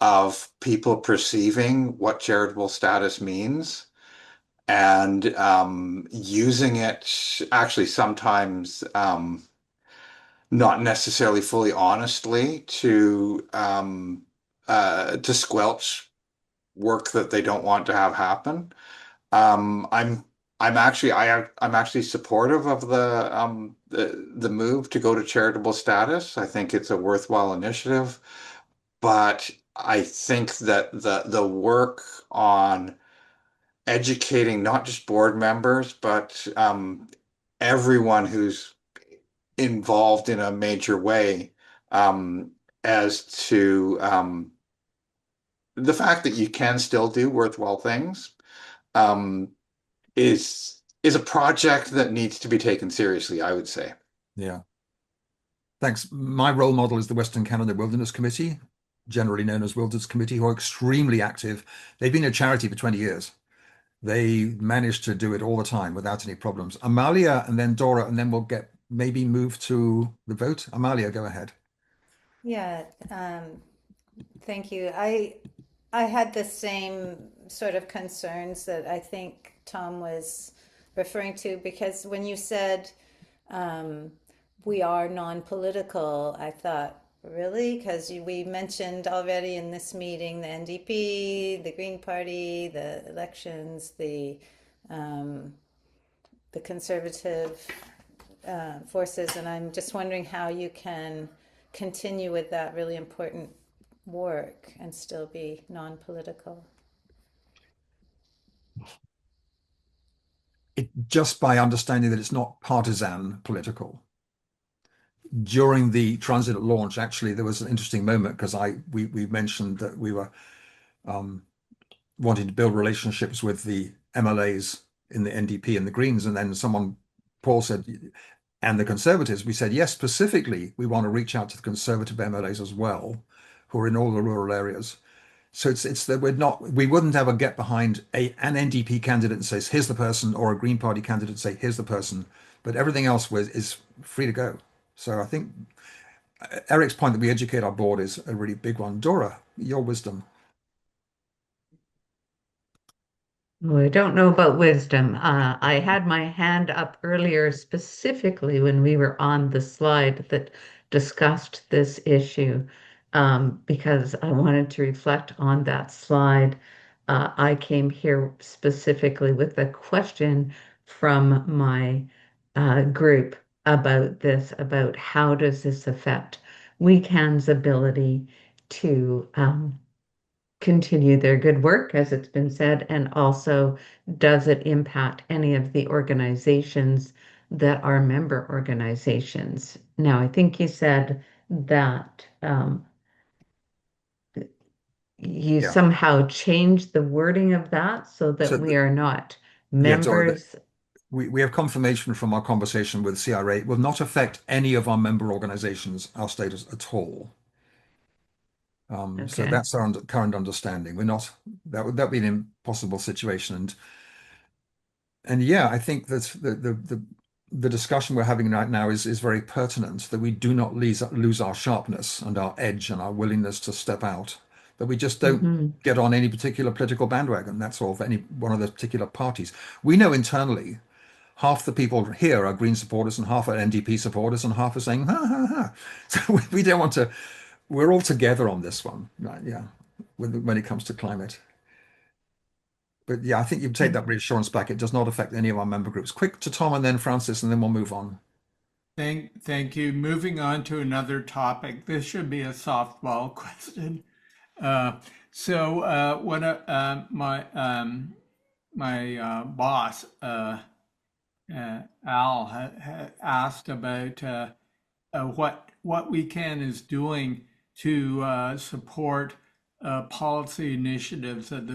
of people perceiving what charitable status means and using it actually sometimes not necessarily fully honestly to squelch work that they don't want to have happen. I'm actually supportive of the move to go to charitable status. I think it's a worthwhile initiative, but I think that the work on educating not just board members, but everyone who's involved in a major way, as to the fact that you can still do worthwhile things, um, is a project that needs to be taken seriously, I would say. Yeah. Thanks. My role model is the Western Canada Wilderness Committee, generally known as Wilderness Committee, who are extremely active. They've been a charity for 20 years. They managed to do it all the time without any problems. Amalia and then Dora, and then we'll get maybe move to the vote. Amalia, go ahead. Yeah, thank you. I had the same sort of concerns that I think Tom was referring to, because when you said we are non-political, I thought, really? Because we mentioned already in this meeting the NDP, the Green Party, the elections, the conservative forces, and I'm just wondering how you can continue with that really important work and still be non-political. Just by understanding that it's not partisan political. During the transit launch, actually, there was an interesting moment because we mentioned that we were wanting to build relationships with the MLAs in the NDP and the Greens, and then Paul said, and the Conservatives. We said, yes, specifically, we want to reach out to the Conservative MLAs as well, who are in all the rural areas. So it's that we wouldn't ever get behind an NDP candidate and say, here's the person, or a Green Party candidate and say, here's the person, but everything else is free to go. So I think Eric's point that we educate our board is a really big one. Dora, your wisdom. Well, I don't know about wisdom. I had my hand up earlier specifically when we were on the slide that discussed this issue, because I wanted to reflect on that slide. I came here specifically with a question from my group about this, about how does this affect WECAN's ability to continue their good work, as it's been said, and also does it impact any of the organizations that are member organizations? Now, I think you said that you somehow changed the wording of that so that we are not members. We have confirmation from our conversation with CRA. It will not affect any of our member organizations, our status at all. So that's our current understanding. That would be an impossible situation. And yeah, I think that the discussion we're having right now is very pertinent, that we do not lose our sharpness and our edge and our willingness to step out, that we just don't get on any particular political bandwagon. That's all, for any one of the particular parties. We know internally half the people here are Green supporters and half are NDP supporters and half are saying, ha, ha, ha. So we don't want to. We're all together on this one, right? Yeah, when it comes to climate. But yeah, I think you take that reassurance back. It does not affect any of our member groups. Quick to Tom and then Francis, and then we'll move on. Thank you. Moving on to another topic. This should be a softball question. So when my boss, Al, asked about what WECAN is doing to support policy initiatives at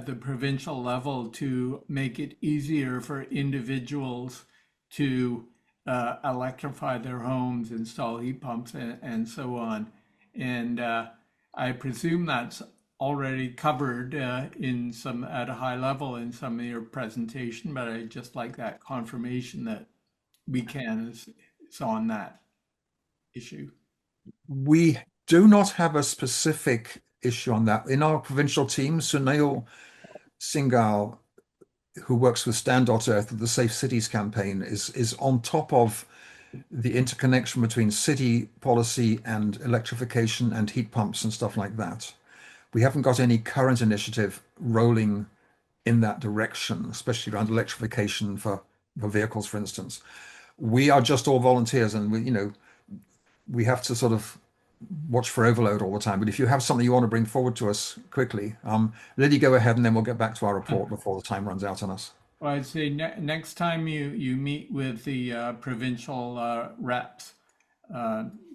the provincial level to make it easier for individuals to electrify their homes, install heat pumps, and so on. And I presume that's already covered at a high level in some of your presentation, but I just like that confirmation that WECAN is on that issue. We do not have a specific issue on that. In our provincial team, Sunil Singhal, who works with Stand.Earth with the Safe Cities campaign, is on top of the interconnection between city policy and electrification and heat pumps and stuff like that. We haven't got any current initiative rolling in that direction, especially around electrification for vehicles, for instance. We are just all volunteers, and we have to sort of watch for overload all the time. But if you have something you want to bring forward to us quickly, Lily, go ahead, and then we'll get back to our report before the time runs out on us. Well, I'd say next time you meet with the provincial reps,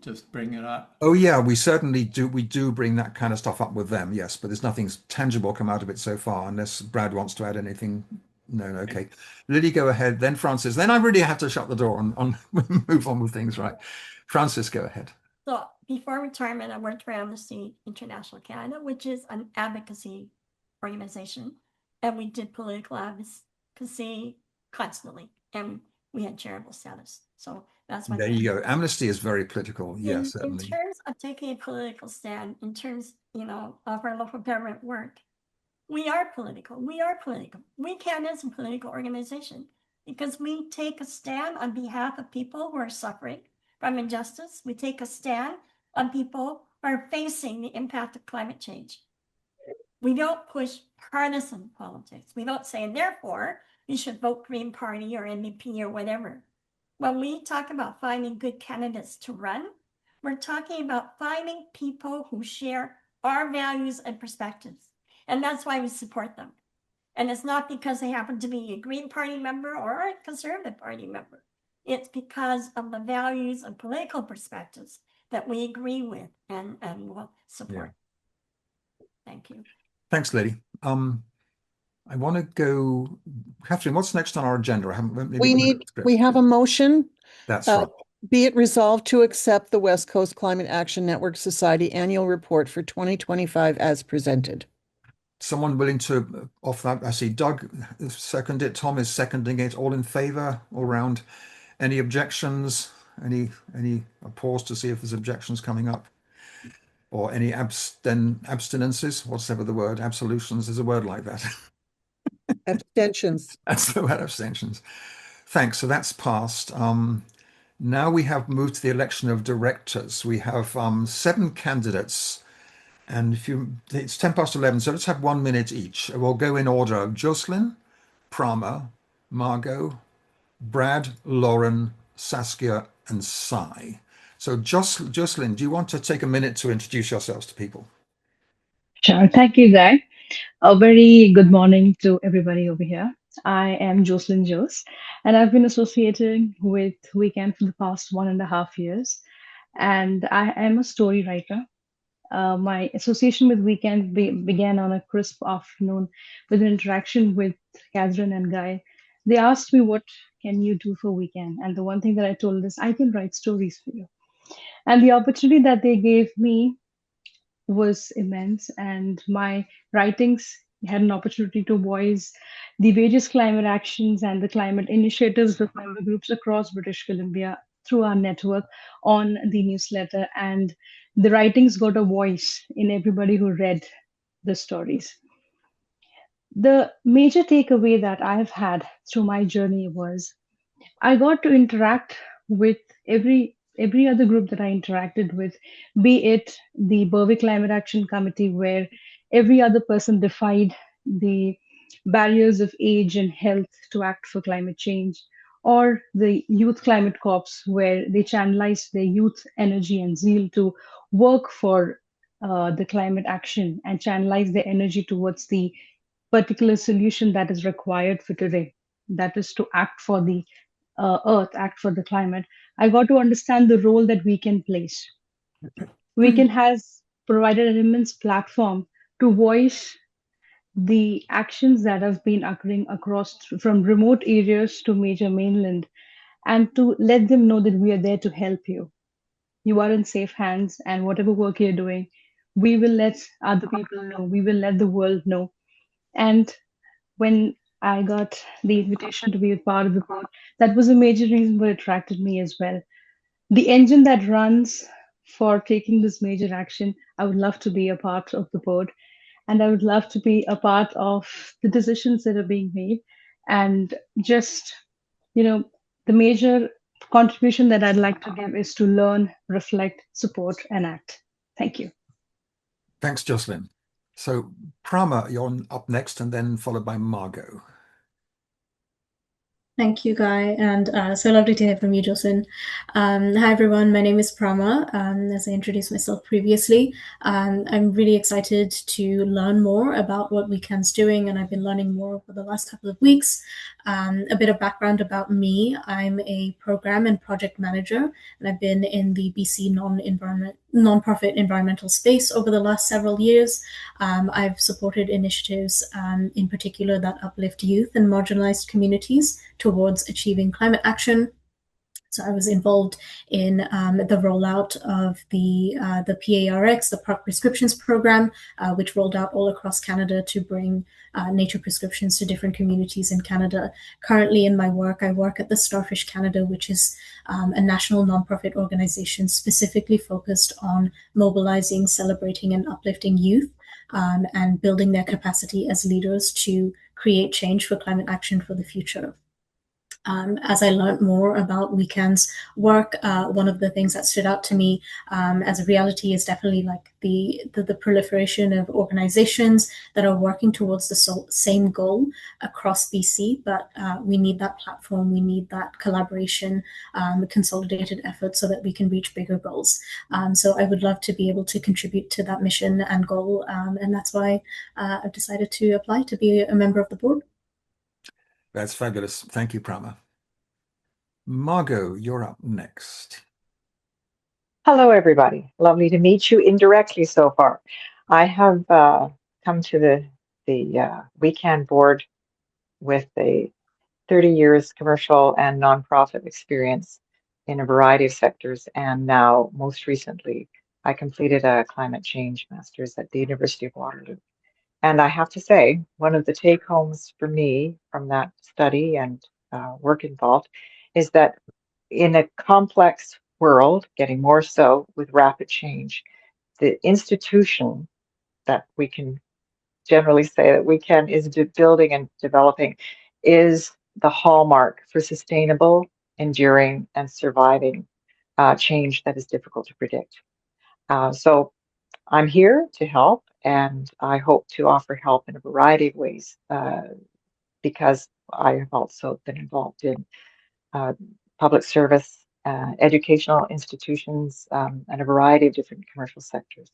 just bring it up. Oh yeah, we certainly do. We do bring that kind of stuff up with them, yes, but there's nothing tangible come out of it so far, unless Brad wants to add anything. No, okay. Lily, go ahead. Then Francis. Then I really have to shut the door on move on with things, right? Francis, go ahead. So before retirement, I worked for Amnesty International Canada, which is an advocacy organization, and we did political advocacy constantly, and we had charitable status. So that's my. There you go. Amnesty is very political. Yes, certainly. In terms of taking a political stand, in terms, of our local government work, we are political. We are political. We can as a political organization because we take a stand on behalf of people who are suffering from injustice. We take a stand on people who are facing the impact of climate change. We don't push partisan politics. We don't say, and therefore, you should vote Green Party or NDP or whatever. When we talk about finding good candidates to run, we're talking about finding people who share our values and perspectives. And that's why we support them. And it's not because they happen to be a Green Party member or a Conservative Party member. It's because of the values and political perspectives that we agree with and will support. Yeah. Thank you. Thanks, Lady. I want to go, Catherine, what's next on our agenda? We have a motion. That's right. Be it resolved to accept the West Coast Climate Action Network Society annual report for 2025 as presented. Someone willing to offer that? I see Doug seconded it. Tom is seconding it. All in favor, all round. Any objections? Any pause to see if there's objections coming up? Or any abstinences? What's ever the word? Absolutions is a word like that. Abstentions. That's the word, abstentions. Thanks. So that's passed. Now we have moved to the election of directors. We have 7 candidates. And it's 11, so let's have 1 minute each. We'll go in order: Jocelyn, Prama, Margot, Brad, Lauren, Saskia, and Sai. So Jocelyn, do you want to take a minute to introduce yourselves to people? Sure. Thank you, Guy. A very good morning to everybody over here. I am Jocelyn Jose, and I've been associating with Weekend for the past 1.5 years. And I am a story writer. My association with Weekend began on a crisp afternoon with an interaction with Catherine and Guy. They asked me, what can you do for Weekend? And the one thing that I told is, I can write stories for you. And the opportunity that they gave me was immense. And my writings had an opportunity to voice the various climate actions and the climate initiatives of member groups across British Columbia through our network on the newsletter. And the writings got a voice in everybody who read the stories. The major takeaway that I've had through my journey was I got to interact with every other group that I interacted with, be it the Berwick Climate Action Committee, where every other person defied the barriers of age and health to act for climate change, or the Youth Climate Corps, where they channelized their youth energy and zeal to work for the climate action and channelize their energy towards the particular solution that is required for today, that is to act for the earth, act for the climate. I got to understand the role that Weekend plays. Weekend has provided an immense platform to voice the actions that have been occurring across from remote areas to major mainland, and to let them know that we are there to help you. You are in safe hands, and whatever work you're doing, we will let other people know. We will let the world know. And when I got the invitation to be a part of the board, that was a major reason what attracted me as well. The engine that runs for taking this major action, I would love to be a part of the board. And I would love to be a part of the decisions that are being made. And just, the major contribution that I'd like to give is to learn, reflect, support, and act. Thank you. Thanks, Jocelyn. So Prama, you're up next and then followed by Margot. Thank you, Guy, and so lovely to hear from you, Jocelyn. Hi, everyone. My name is Prama. As I introduced myself previously, I'm really excited to learn more about what WeCan's doing, and I've been learning more over the last couple of weeks. A bit of background about me. I'm a program and project manager, and I've been in the BC nonprofit environmental space over the last several years. I've supported initiatives in particular that uplift youth and marginalized communities towards achieving climate action. So I was involved in the rollout of the PARX, the Park Prescriptions Program, which rolled out all across Canada to bring nature prescriptions to different communities in Canada. Currently in my work, I work at the Starfish Canada, which is a national nonprofit organization specifically focused on mobilizing, celebrating, and uplifting youth and building their capacity as leaders to create change for climate action for the future. As I learned more about WeCan's work, one of the things that stood out to me as a reality is definitely like the proliferation of organizations that are working towards the same goal across BC, but we need that platform, we need that collaboration, consolidated effort so that we can reach bigger goals. So I would love to be able to contribute to that mission and goal, and that's why I've decided to apply to be a member of the board. That's fabulous. Thank you, Prama. Margot, you're up next. Hello, everybody. Lovely to meet you indirectly so far. I have come to the WeCan board with a 30 years commercial and nonprofit experience in a variety of sectors, and now, most recently, I completed a climate change master's at the University of Waterloo. And I have to say, one of the take-homes for me from that study and work involved is that in a complex world, getting more so with rapid change, the institution that we can generally say that WeCan is building and developing is the hallmark for sustainable, enduring, and surviving change that is difficult to predict. So I'm here to help, and I hope to offer help in a variety of ways because I have also been involved in public service, educational institutions, and a variety of different commercial sectors.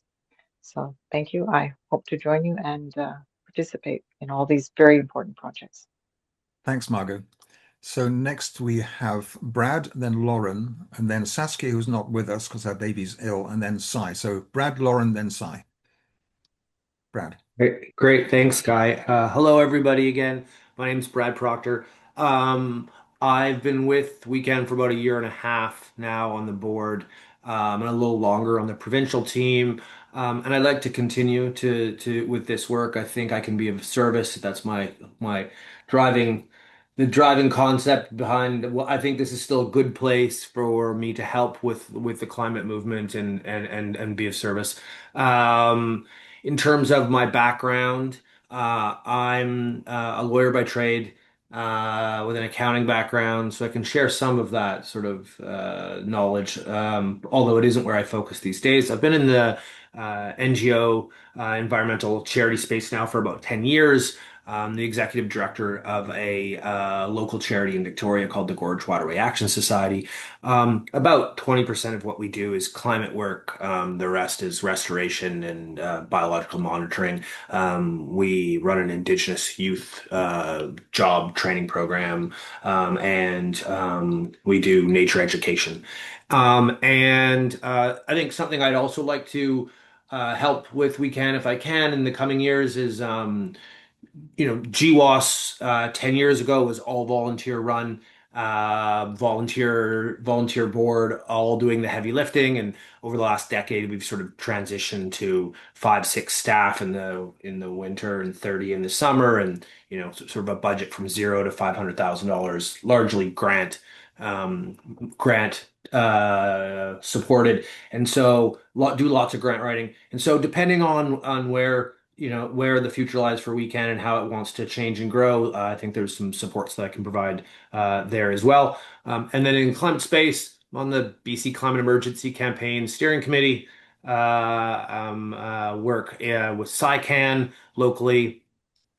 So thank you. I hope to join you and participate in all these very important projects. Thanks, Margot. So next we have Brad, then Lauren, and then Saskia, who's not with us because her baby's ill, and then Sai. So Brad, Lauren, then Sai. Brad. Great. Thanks, Guy. Hello, everybody again. My name's Brad Proctor. I've been with WeCan for about a year and a half now on the board, and a little longer on the provincial team. And I'd like to continue to with this work. I think I can be of service. That's my driving concept behind. Well, I think this is still a good place for me to help with the climate movement and be of service. In terms of my background, I'm a lawyer by trade with an accounting background, so I can share some of that sort of knowledge, although it isn't where I focus these days. I've been in the NGO environmental charity space now for about 10 years. The executive director of a local charity in Victoria called the Gorge Waterway Action Society. About 20% of what we do is climate work. The rest is restoration and biological monitoring. We run an Indigenous youth job training program, and we do nature education. And I think something I'd also like to help with WeCan if I can in the coming years is GWAS 10 years ago was all volunteer run, volunteer board, all doing the heavy lifting. And over the last decade, we've sort of transitioned to 5-6 staff in the winter and 30 in the summer, and sort of a budget from $0 to $500,000, largely grant supported. And so do lots of grant writing. And so depending on where the future lies for WeCan and how it wants to change and grow, I think there's some supports that I can provide there as well. And then in climate space, I'm on the BC Climate Emergency Campaign Steering Committee. work with SciCan locally,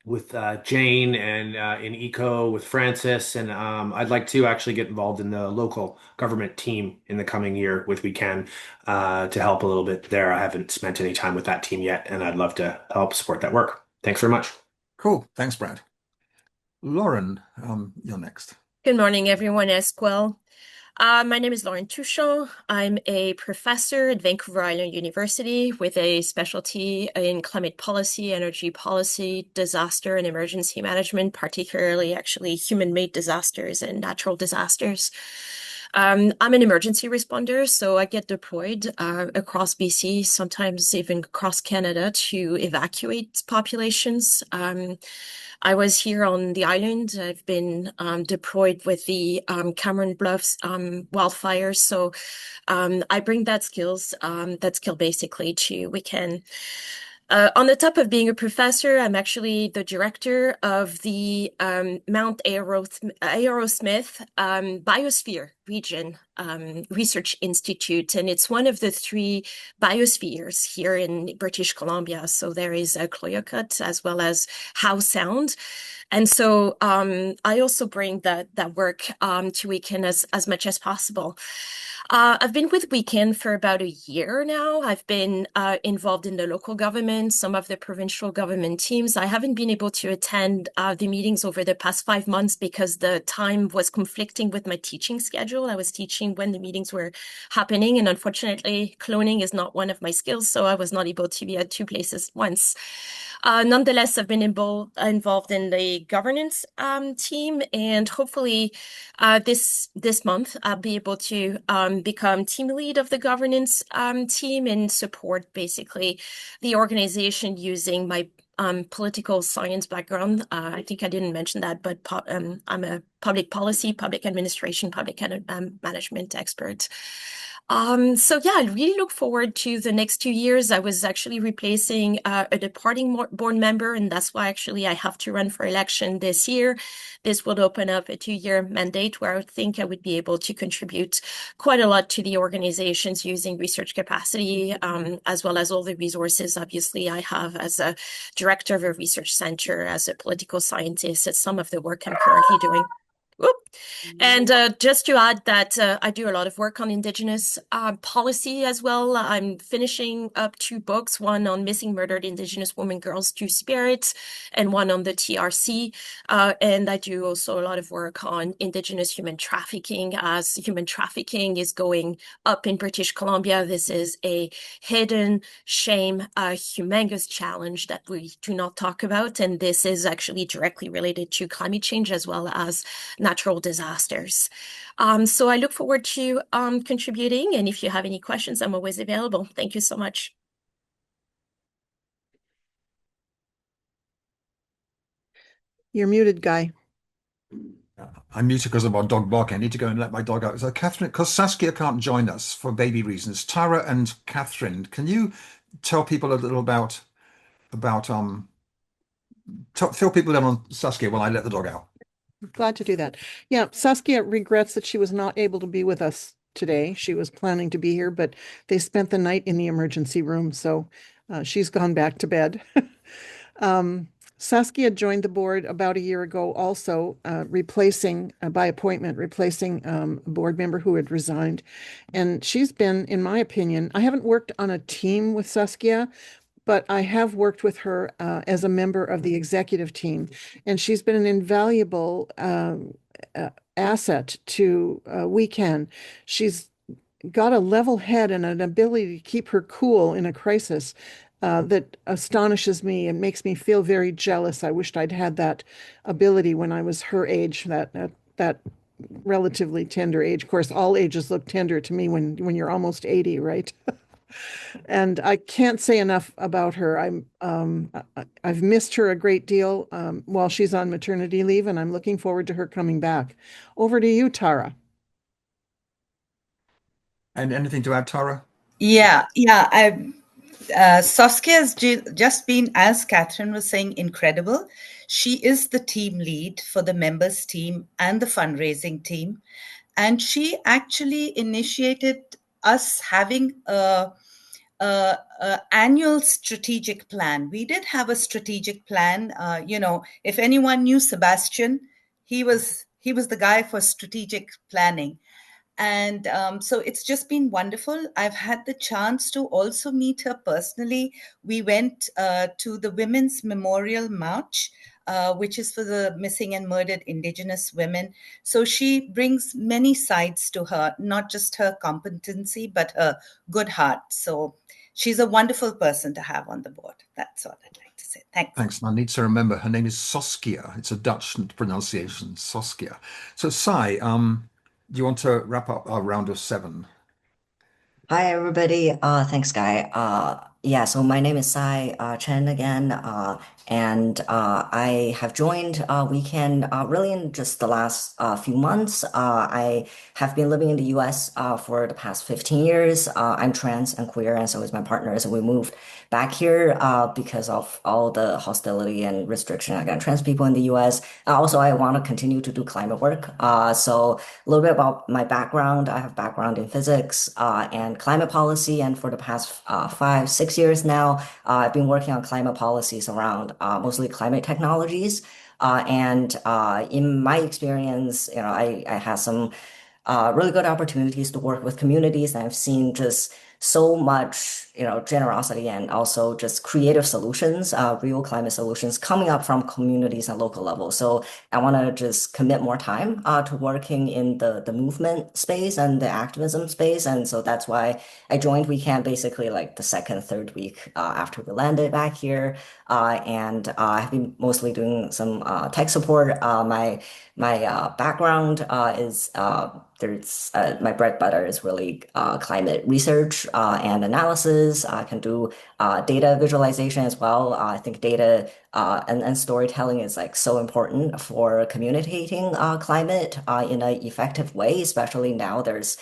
with Jane, and in ECO with Francis. And I'd like to actually get involved in the local government team in the coming year with We Can to help a little bit there. I haven't spent any time with that team yet, and I'd love to help support that work. Thanks very much. Cool. Thanks, Brad. Lauren, you're next. Good morning, everyone, as well. My name is Lauren Touchon. I'm a professor at Vancouver Island University with a specialty in climate policy, energy policy, disaster and emergency management, particularly actually human-made disasters and natural disasters. I'm an emergency responder, so I get deployed across BC, sometimes even across Canada, to evacuate populations. I was here on the island. I've been deployed with the Cameron Bluffs wildfires. So I bring that skill basically to We Can. On the top of being a professor, I'm actually the director of the Mount Arrowsmith Biosphere Region Research Institute, and it's one of the 3 biospheres here in British Columbia. So there is Cloyokut as well as Howe Sound. And so I also bring that work to We Can as much as possible. I've been with We Can for about a year now. I've been involved in the local government, some of the provincial government teams. I haven't been able to attend the meetings over the past 5 months because the time was conflicting with my teaching schedule. I was teaching when the meetings were happening, and unfortunately, cloning is not one of my skills, so I was not able to be at 2 places at once. Nonetheless, I've been involved in the governance team, and hopefully this month I'll be able to become team lead of the governance team and support basically the organization using my political science background. I think I didn't mention that, but I'm a public policy, public administration, public management expert. So yeah, I really look forward to the next 2 years. I was actually replacing a departing board member, and that's why actually I have to run for election this year. This would open up a 2-year mandate where I think I would be able to contribute quite a lot to the organizations using research capacity, as well as all the resources. Obviously, I have as a director of a research center, as a political scientist, at some of the work I'm currently doing. And just to add that I do a lot of work on Indigenous policy as well. I'm finishing up 2 books, one on missing murdered Indigenous women, girls, 2 spirits, and one on the TRC. And I do also a lot of work on Indigenous human trafficking, as human trafficking is going up in British Columbia. This is a hidden shame, a humongous challenge that we do not talk about. And this is actually directly related to climate change as well as natural disasters. So I look forward to contributing, and if you have any questions, I'm always available. Thank you so much. You're muted, Guy. I'm muted because of my dog barking. I need to go and let my dog out. So Catherine, because Saskia can't join us for baby reasons, Tara and Catherine, can you tell people a little about fill people in on Saskia while I let the dog out? Glad to do that. Yeah, Saskia regrets that she was not able to be with us today. She was planning to be here, but they spent the night in the emergency room, so she's gone back to bed. Saskia joined the board about a year ago, also replacing, by appointment, replacing a board member who had resigned. And she's been, in my opinion, I haven't worked on a team with Saskia, but I have worked with her as a member of the executive team, and she's been an invaluable asset to We Can. She's got a level head and an ability to keep her cool in a crisis that astonishes me and makes me feel very jealous. I wished I'd had that ability when I was her age, that relatively tender age. Of course, all ages look tender to me when you're almost 80, right? And I can't say enough about her. I've missed her a great deal while she's on maternity leave, and I'm looking forward to her coming back. Over to you, Tara. And anything to add, Tara? Yeah. Saskia has just been, as Catherine was saying, incredible. She is the team lead for the members team and the fundraising team. And she actually initiated us having a annual strategic plan. We did have a strategic plan. If anyone knew Sebastian, he was the guy for strategic planning. And so it's just been wonderful. I've had the chance to also meet her personally. We went to the Women's Memorial March, which is for the missing and murdered Indigenous women. So she brings many sides to her, not just her competency, but her good heart. So she's a wonderful person to have on the board. That's all I'd like to say. Thanks. Thanks. I need to remember her name is Saskia. It's a Dutch pronunciation, Saskia. So Sai, do you want to wrap up our round of 7? Hi, everybody. Thanks, Guy. Yeah, so my name is Sai Chen again, and I have joined Weekend really in just the last few months. I have been living in the US for the past 15 years. I'm trans and queer, and so is my partner. So we moved back here because of all the hostility and restriction against trans people in the US. Also, I want to continue to do climate work. So a little bit about my background. I have background in physics and climate policy, and for the past 5-6 years now, I've been working on climate policies around mostly climate technologies. And in my experience, I had some really good opportunities to work with communities, and I've seen just so much, generosity and also just creative solutions, real climate solutions coming up from communities and local levels. So I want to just commit more time to working in the movement space and the activism space. And so that's why I joined Weekend basically like the second, third week after we landed back here. And I've been mostly doing some tech support. My background is my bread and butter is really climate research and analysis. I can do data visualization as well. I think data and storytelling is like so important for communicating climate in an effective way, especially now there's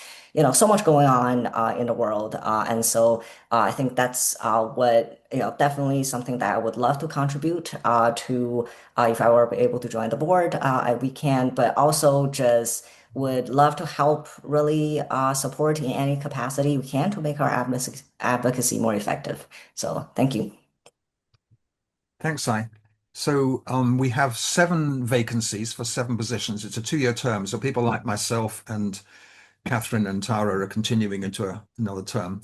so much going on in the world. And so I think that's what, definitely something that I would love to contribute to if I were able to join the board at Weekend, but also just would love to help really support in any capacity we can to make our advocacy more effective. So thank you. Thanks, Sai. So we have 7 vacancies for 7 positions. It's a 2-year term. So people like myself and Catherine and Tara are continuing into another term.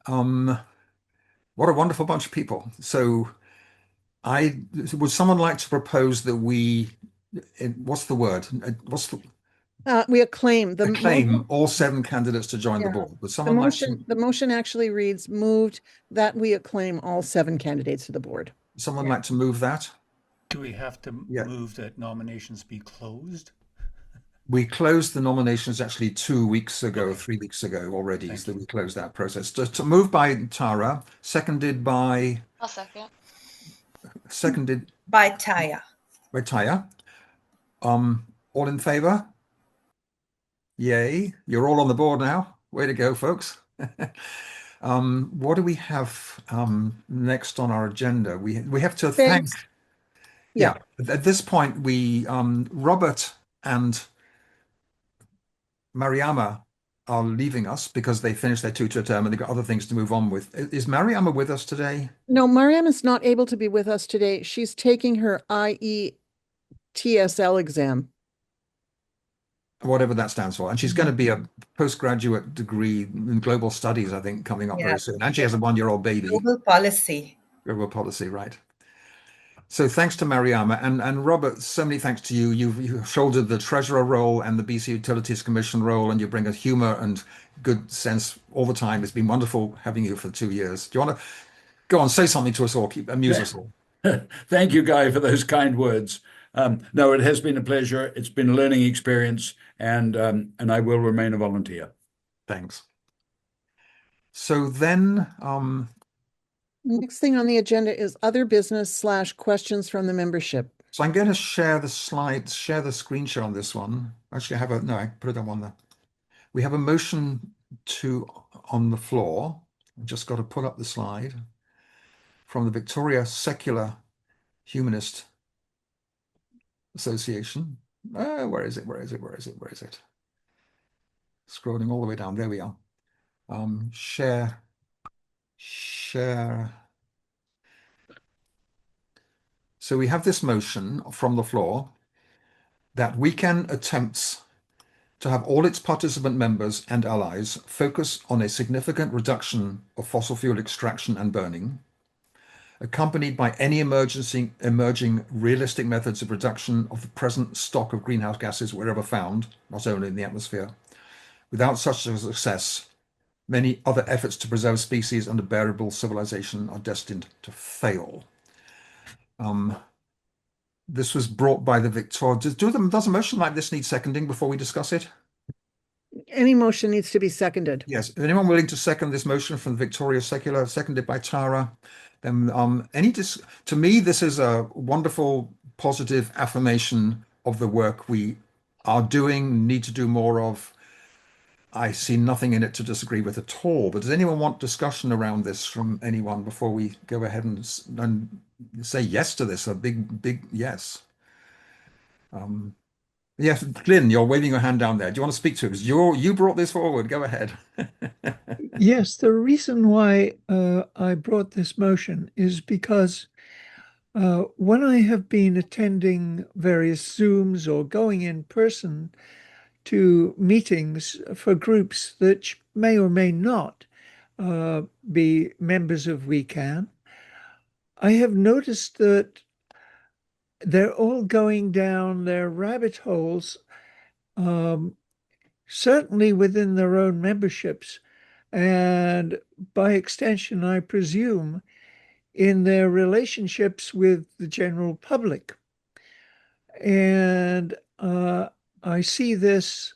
What a wonderful bunch of people. So would someone like to propose that what's the word? We acclaim all 7 candidates to join the board. Would someone the motion actually reads moved that we acclaim all 7 candidates to the board. Someone like to move that? Do we have to move that nominations be closed? We closed the nominations actually 2 weeks ago, 3 weeks ago already. So we closed that process. To move by Tara, seconded by. I'll second. Seconded by Taya. By Taya. All in favor? Yay! You're all on the board now. Way to go, folks. What do we have next on our agenda? We have to thank. Yeah. At this point, we Robert and Mariama are leaving us because they finished their 2-year term and they've got other things to move on with. Is Mariama with us today? No, Mariama is not able to be with us today. She's taking her IETSL exam. Whatever that stands for. And she's going to be a postgraduate degree in global studies, I think, coming up very soon. And she has a 1-year-old baby. Global policy. Global policy, right. So thanks to Mariama and Robert, so many thanks to you. You've shouldered the treasurer role and the BC Utilities Commission role, and you bring a humor and good sense all the time. It's been wonderful having you for 2 years. Do you want to go on, say something to us all, amuse us all? Thank you, Guy, for those kind words. No, it has been a pleasure. It's been a learning experience, and I will remain a volunteer. Thanks. So then, next thing on the agenda is other business / questions from the membership. So I'm going to share the slides, share the screen share on this one. Actually, I put it on one there. We have a motion on the floor. I've just got to pull up the slide from the Victoria Secular Humanist Association. Where is it? Scrolling all the way down. There we are. Share share. So we have this motion from the floor that WECAN attempts to have all its participant members and allies focus on a significant reduction of fossil fuel extraction and burning, accompanied by any emerging realistic methods of reduction of the present stock of greenhouse gases wherever found, not only in the atmosphere. Without such a success, many other efforts to preserve species and a bearable civilization are destined to fail. This was brought by the Victoria. Does a motion like this need seconding before we discuss it? Any motion needs to be seconded. Yes. Is anyone willing to second this motion from Victoria Secular, seconded by Tara? Then, to me, this is a wonderful, positive affirmation of the work we are doing, need to do more of. I see nothing in it to disagree with at all. But does anyone want discussion around this from anyone before we go ahead and say yes to this? A big yes. Yes, Glyn, you're waving your hand down there. Do you want to speak to us? You brought this forward. Go ahead. Yes, the reason why I brought this motion is because when I have been attending various Zooms or going in person to meetings for groups that may or may not be members of WECAN, I have noticed that they're all going down their rabbit holes, certainly within their own memberships, and by extension, I presume, in their relationships with the general public. And I see this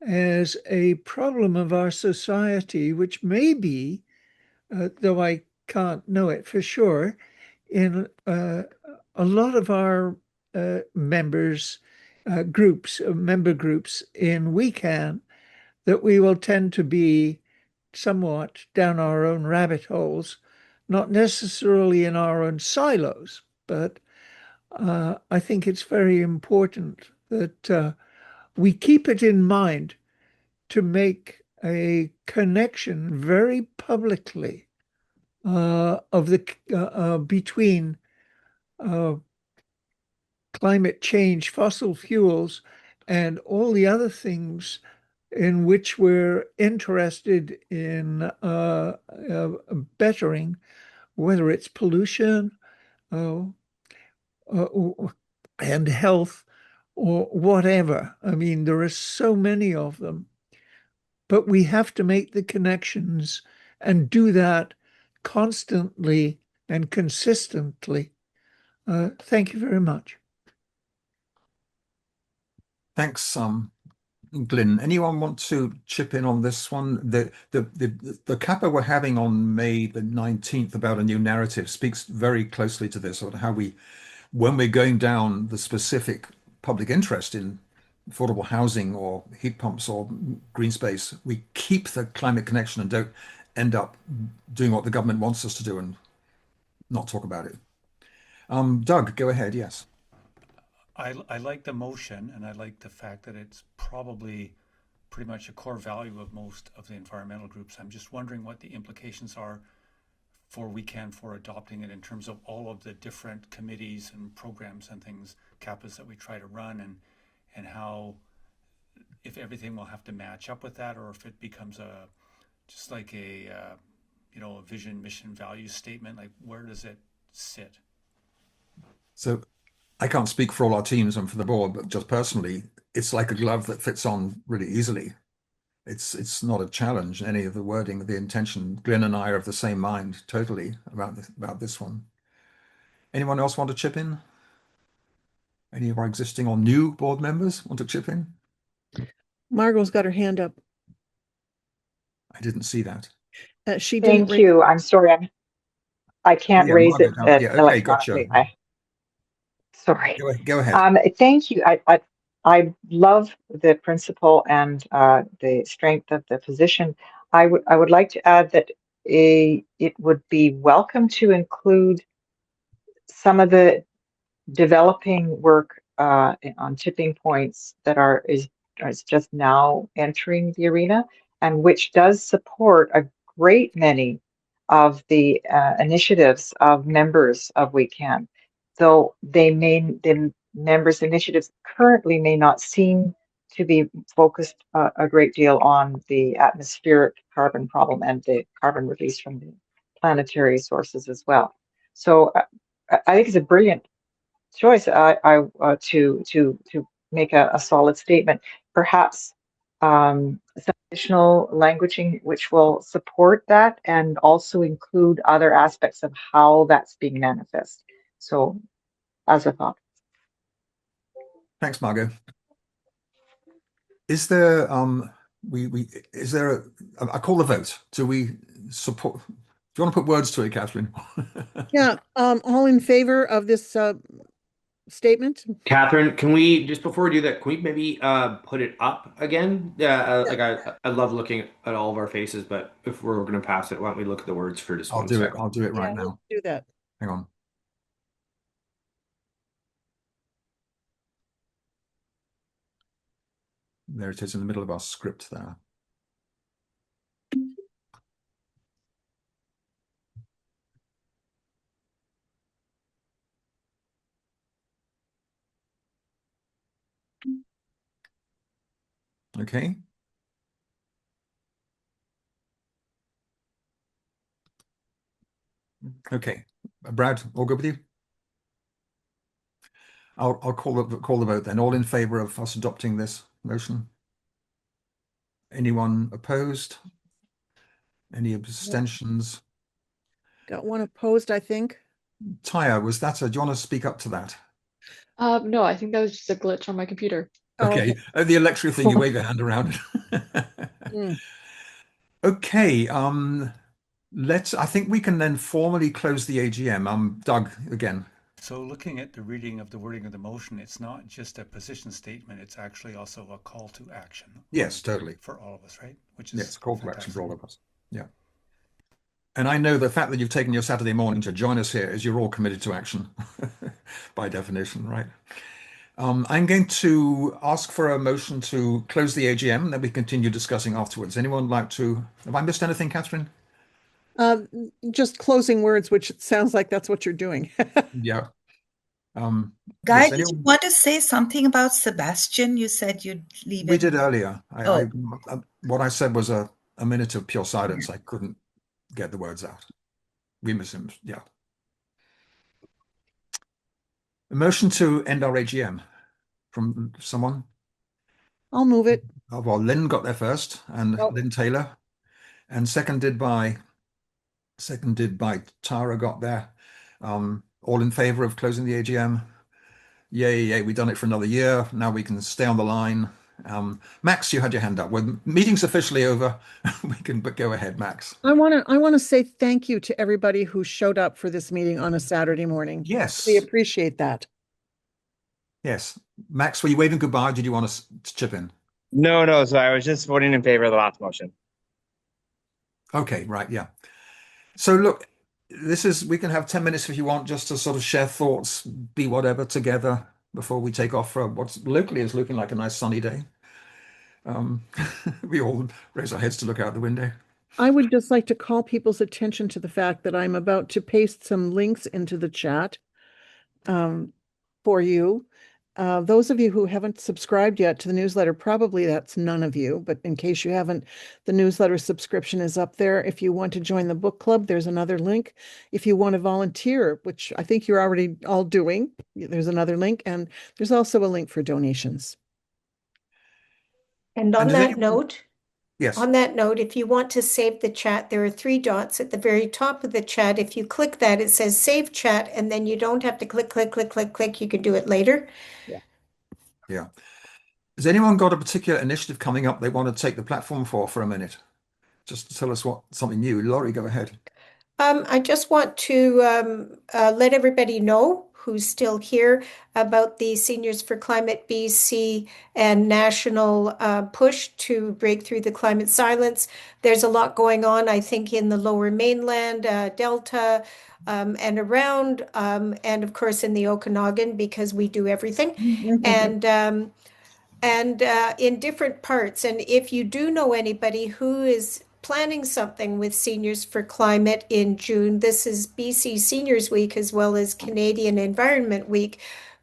as a problem of our society, which may be, though I can't know it for sure, in a lot of our member groups in WECAN, that we will tend to be somewhat down our own rabbit holes, not necessarily in our own silos, but I think it's very important that we keep it in mind to make a connection very publicly between climate change, fossil fuels, and all the other things in which we're interested in bettering, whether it's pollution and health or whatever. I mean, there are so many of them, but we have to make the connections and do that constantly and consistently. Thank you very much. Thanks, Glyn. Anyone want to chip in on this one? The CAPA we're having on May the 19th about a new narrative speaks very closely to this, about how when we're going down the specific public interest in affordable housing or heat pumps or green space, we keep the climate connection and don't end up doing what the government wants us to do and not talk about it. Doug, go ahead. Yes. I like the motion, and I like the fact that it's probably pretty much a core value of most of the environmental groups. I'm just wondering what the implications are for WECAN for adopting it in terms of all of the different committees and programs and things, CAPAs that we try to run, and how, if everything will have to match up with that, or if it becomes just like a vision, mission, value statement. Like, where does it sit? So I can't speak for all our teams and for the board, but just personally, it's like a glove that fits on really easily. It's not a challenge, any of the wording, the intention. Glyn and I are of the same mind totally about this one. Anyone else want to chip in? Any of our existing or new board members want to chip in? Margot's got her hand up. I didn't see that. She didn't. Thank you. I'm sorry. I can't raise Margot, it yeah, okay, gotcha. Sorry. Go ahead. Thank you. I love the principle and the strength of the position. I would like to add that it would be welcome to include some of the developing work on tipping points that is just now entering the arena, and which does support a great many of the initiatives of members of WeCan. Though the members' initiatives currently may not seem to be focused a great deal on the atmospheric carbon problem and the carbon release from the planetary sources as well. So I think it's a brilliant choice to make a solid statement. Perhaps some additional languaging which will support that and also include other aspects of how that's being manifest. So, as a thought. Thanks, Margot. Is there is there I call the vote? Do we support? Do you want to put words to it, Catherine? Yeah, all in favor of this statement? Catherine, can we, just before we do that, can we maybe put it up again? Like I love looking at all of our faces, but if we're going to pass it, why don't we look at the words for just I'll one do it. second? I'll do it right now. Let's do that. Hang on. There it is in the middle of our script there. Okay. Okay. Brad, all good with you? I'll call the vote then. All in favor of us adopting this motion? Anyone opposed? Any abstentions? Got one opposed, I think. Taya, was that do you want to speak up to that? No, I think that was just a glitch on my computer. Okay. Oh, the electric thing, you wave your hand around it. Okay. I think we can then formally close the AGM. Doug, again. So looking at the reading of the wording of the motion, it's not just a position statement, it's actually also a call to action. Yes, totally. For all of us, right? Which is yes, call to action for all of us. Yeah. And I know the fact that you've taken your Saturday morning to join us here is you're all committed to action by definition, right? I'm going to ask for a motion to close the AGM, and then we continue discussing afterwards. Anyone like to, have I missed anything, Catherine? Just closing words, which it sounds like that's what you're doing. Yeah. Guy, yes, did you anyone? want to say something about Sebastian? You said you'd leave it. We did earlier. Oh. What I said was a minute of pure silence. I couldn't get the words out. We miss him. Yeah. A motion to end our AGM from someone? I'll move it. Oh, well, Lynn got there first, and Lynn Taylor, and seconded by Tara got there. All in favor of closing the AGM? Yay, we've done it for another year. Now we can stay on the line. Max, you had your hand up. When meeting's officially over, we can go ahead, Max. I want to say thank you to everybody who showed up for this meeting on a Saturday morning. Yes. We appreciate that. Yes. Max, were you waving goodbye? Did you want to chip in? No. So I was just voting in favor of the last motion. Okay, right. Yeah. So look, we can have 10 minutes if you want, just to sort of share thoughts, be whatever together before we take off for what's locally is looking like a nice sunny day. We all raise our heads to look out the window. I would just like to call people's attention to the fact that I'm about to paste some links into the chat for you. Those of you who haven't subscribed yet to the newsletter, probably that's none of you, but in case you haven't, the newsletter subscription is up there. If you want to join the book club, there's another link. If you want to volunteer, which I think you're already all doing, there's another link, and there's also a link for donations. And on that note, yes. On that note, if you want to save the chat, there are 3 dots at the very top of the chat. If you click that, it says save chat, and then you don't have to click. You can do it later. Yeah. Has anyone got a particular initiative coming up they want to take the platform for a minute? Just to tell us something new. Laurie, go ahead. I just want to let everybody know who's still here about the Seniors for Climate BC and national push to break through the climate silence. There's a lot going on, I think, in the Lower Mainland, Delta, and around, and of course in the Okanagan, because we do everything. And in different parts. And if you do know anybody who is planning something with Seniors for Climate in June, this is BC Seniors Week as well as Canadian Environment Week,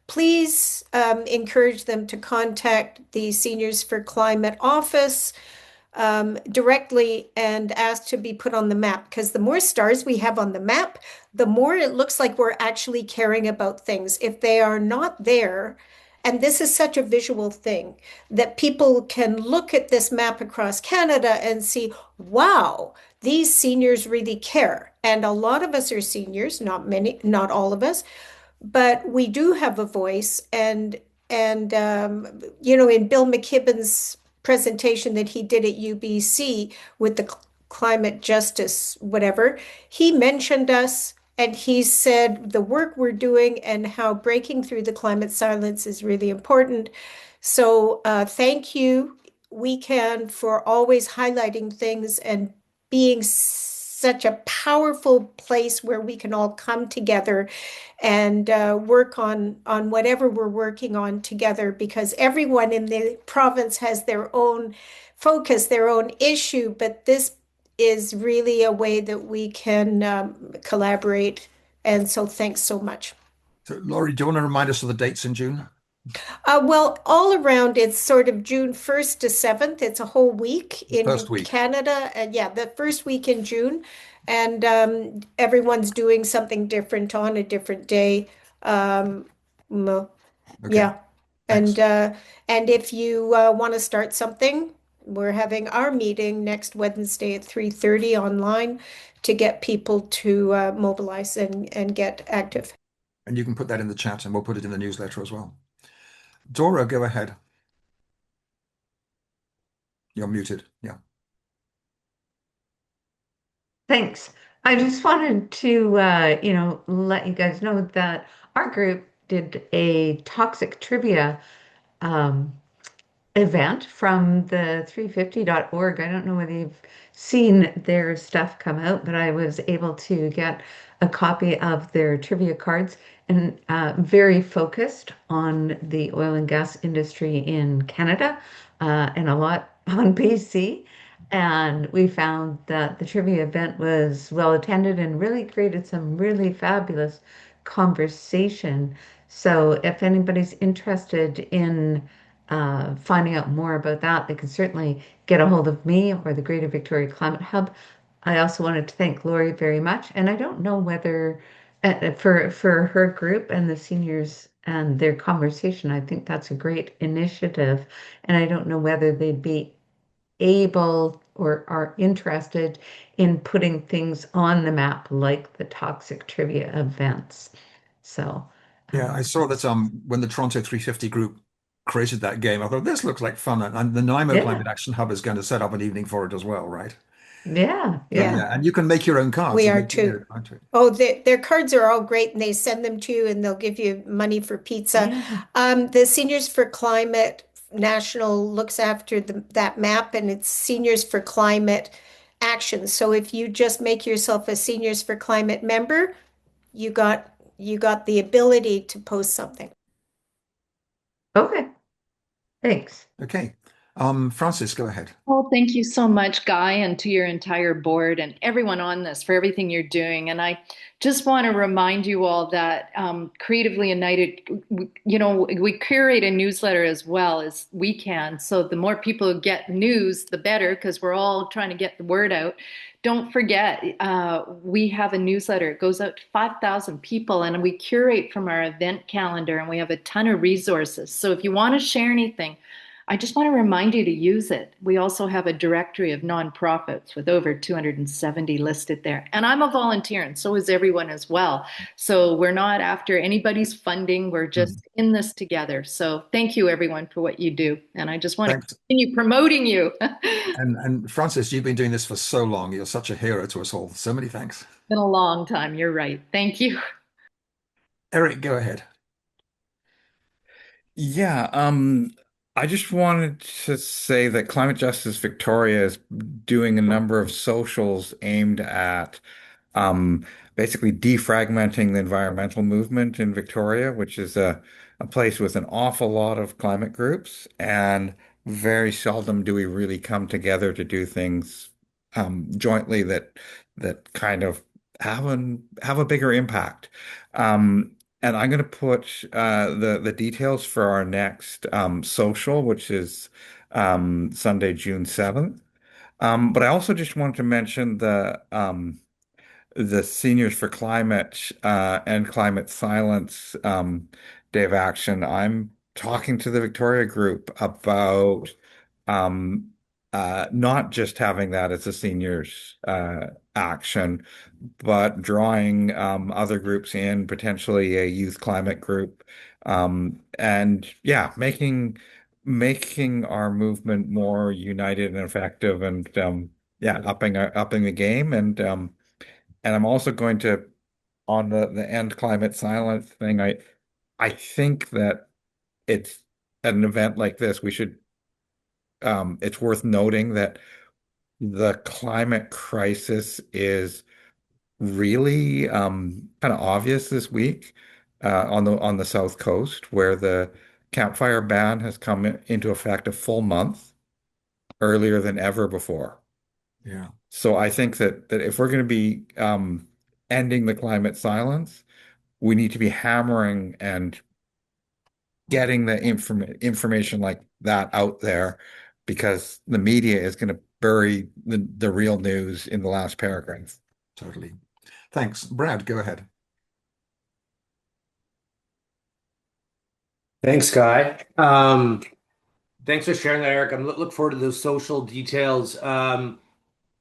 please encourage them to contact the Seniors for Climate office directly and ask to be put on the map. Because the more stars we have on the map, the more it looks like we're actually caring about things. If they are not there, and this is such a visual thing that people can look at this map across Canada and see, wow, these seniors really care. And a lot of us are seniors, not many, not all of us, but we do have a voice. And you know, in Bill McKibben's presentation that he did at UBC with the climate justice, whatever, he mentioned us. And he said the work we're doing and how breaking through the climate silence is really important. So thank you, WeCan, for always highlighting things and being such a powerful place where we can all come together and work on whatever we're working on together, because everyone in the province has their own focus, their own issue, but this is really a way that we can collaborate. And so thanks so much. So, Laurie, do you want to remind us of the dates in June? Well, all around, it's sort of June 1st to 7th. It's a whole week in First week. Canada. And yeah, the first week in June. And everyone's doing something different on a different day. Yeah. Thanks. And if you want to start something, we're having our meeting next Wednesday at 3:30 online to get people to mobilize and get active. And you can put that in the chat and we'll put it in the newsletter as well. Dora, go ahead. You're muted. Yeah. Thanks. I just wanted to, let you guys know that our group did a toxic trivia event from the 350.org. I don't know whether you've seen their stuff come out, but I was able to get a copy of their trivia cards, and very focused on the oil and gas industry in Canada, and a lot on BC. And we found that the trivia event was well attended and really created some really fabulous conversation. So if anybody's interested in finding out more about that, they can certainly get a hold of me or the Greater Victoria Climate Hub. I also wanted to thank Laurie very much. And I don't know whether for her group and the seniors and their conversation, I think that's a great initiative. And I don't know whether they'd be able or are interested in putting things on the map like the toxic trivia events. So Yeah, I saw that when the Toronto 350 group created that game, I thought this looks like fun. And the NIMO Yeah. Climate Action Hub is going to set up an evening for it as well, right? yeah, So, yeah. and you can make your own cards. We and are make- too. aren't we? Oh, their cards are all great, and they send them to you, and they'll give you money for pizza. Yeah. The Seniors for Climate National looks after that map, and it's Seniors for Climate Action. So if you just make yourself a Seniors for Climate member, you got the ability to post something. Okay. Thanks. Okay. Francis, go ahead. Well, thank you so much, Guy, and to your entire board and everyone on this for everything you're doing. And I just want to remind you all that Creatively United, we curate a newsletter as well as we can. So the more people who get news, the better, because we're all trying to get the word out. Don't forget, we have a newsletter. It goes out to 5,000 people, and we curate from our event calendar, and we have a ton of resources. So if you want to share anything, I just want to remind you to use it. We also have a directory of nonprofits with over 270 listed there. And I'm a volunteer, and so is everyone as well. So we're not after anybody's funding. We're just in this together. So thank you, everyone, for what you do. And I just want Thanks. to continue promoting you. And Francis, you've been doing this for so long. You're such a hero to us all. So many thanks. Been a long time. You're right. Thank you. Eric, go ahead. Yeah, I just wanted to say that Climate Justice Victoria is doing a number of socials aimed at basically defragmenting the environmental movement in Victoria, which is a place with an awful lot of climate groups, and very seldom do we really come together to do things jointly that kind of have a bigger impact. And I'm going to put the details for our next social, which is Sunday, June 7th. But I also just wanted to mention the Seniors for Climate and Climate Silence Day of Action. I'm talking to the Victoria group about not just having that as a seniors action, but drawing other groups in, potentially a youth climate group, and yeah, making our movement more united and effective, and yeah, upping the game, and I'm also going to, on the end climate silence thing, I think that it's at an event like this, it's worth noting that the climate crisis is really kind of obvious this week on the South Coast, where the campfire ban has come into effect a full month earlier than ever before. Yeah. So I think that if we're going to be ending the climate silence, we need to be hammering and getting the information like that out there, because the media is going to bury the real news in the last paragraph. Totally. Thanks. Brad, go ahead. Thanks, Guy. Thanks for sharing that, Eric. I'm look forward to those social details.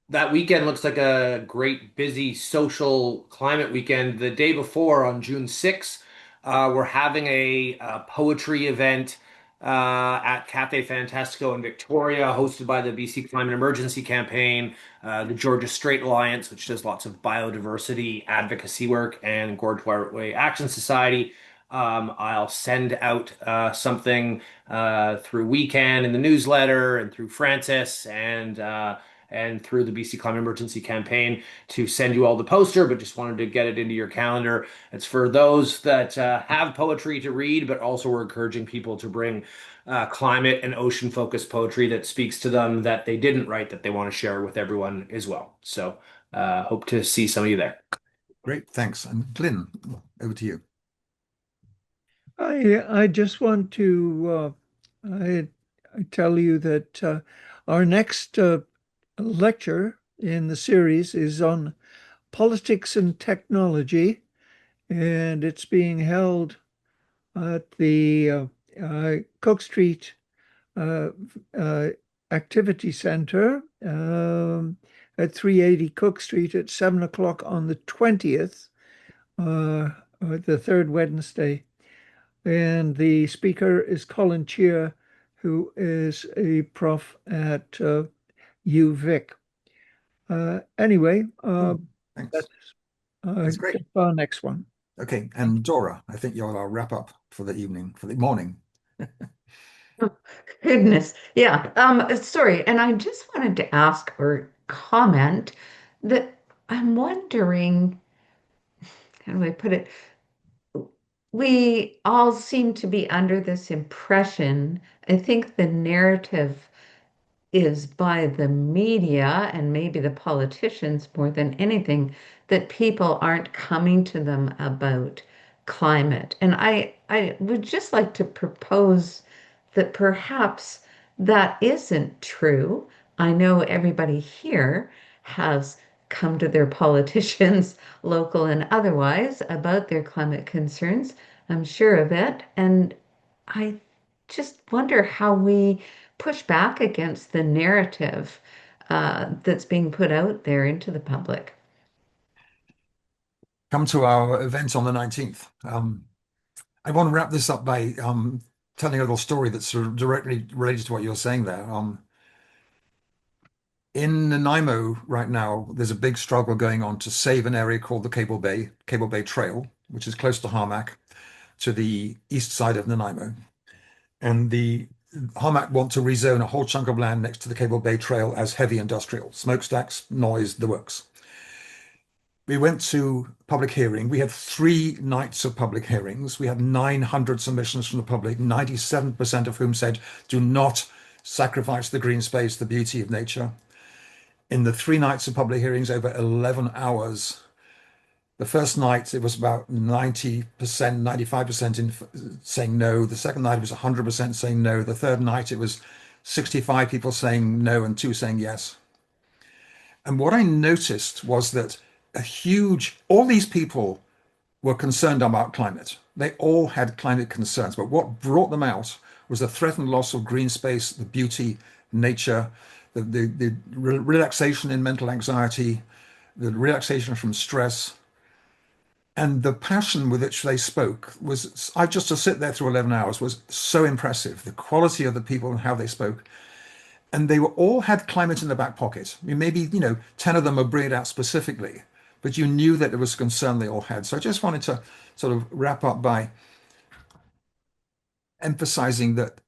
That weekend looks like a great, busy social climate weekend. The day before, on June 6th, we're having a poetry event at Cafe Fantastico in Victoria, hosted by the BC Climate Emergency Campaign, the Georgia Strait Alliance, which does lots of biodiversity advocacy work, and Gorge Waterway Action Society. I'll send out something through Weekend in the newsletter, and through Francis, and through the BC Climate Emergency Campaign to send you all the poster, but just wanted to get it into your calendar. It's for those that have poetry to read, but also we're encouraging people to bring climate and ocean focused poetry that speaks to them, that they didn't write, that they want to share with everyone as well. So hope to see some of you there. Great, thanks. And Glyn, over to you. I just want to I tell you that our next lecture in the series is on politics and technology, and it's being held at the Cook Street Activity Center at 380 Cook Street at 7 o'clock on the 20th, the third Wednesday. And the speaker is Colin Cheer, who is a prof at UVic. Anyway, thanks. That's great. Our next one. Okay, and Dora, I think you'll wrap up for the evening, for the morning. Oh, goodness. Yeah. Sorry. And I just wanted to ask or comment that I'm wondering, how do I put it? We all seem to be under this impression. I think the narrative is by the media and maybe the politicians more than anything, that people aren't coming to them about climate. And I would just like to propose that perhaps that isn't true. I know everybody here has come to their politicians, local and otherwise, about their climate concerns. I'm sure of it. And I just wonder how we push back against the narrative that's being put out there into the public. Come to our event on the 19th. I want to wrap this up by telling a little story that's sort of directly related to what you're saying there. In Nanaimo right now, there's a big struggle going on to save an area called the Cable Bay Trail, which is close to Harmac, to the east side of Nanaimo. And the Harmac want to rezone a whole chunk of land next to the Cable Bay Trail as heavy industrial, smokestacks, noise, the works. We went to public hearing. We had 3 nights of public hearings. We had 900 submissions from the public, 97% of whom said, do not sacrifice the green space, the beauty of nature. in the 3 nights of public hearings over 11 hours. The first night, it was about 90%, 95% in saying no. The second night, it was 100% saying no. The third night, it was 65 people saying no and 2 saying yes. And what I noticed was that all these people were concerned about climate. They all had climate concerns, but what brought them out was the threatened loss of green space, the beauty, nature, the relaxation in mental anxiety, the relaxation from stress. And the passion with which they spoke was, just to sit there through 11 hours was so impressive. The quality of the people and how they spoke. And they all had climate in the back pocket. I mean, maybe, 10 of them were bringing it out specifically, but you knew that there was concern they all had. So I just wanted to sort of wrap up by emphasizing that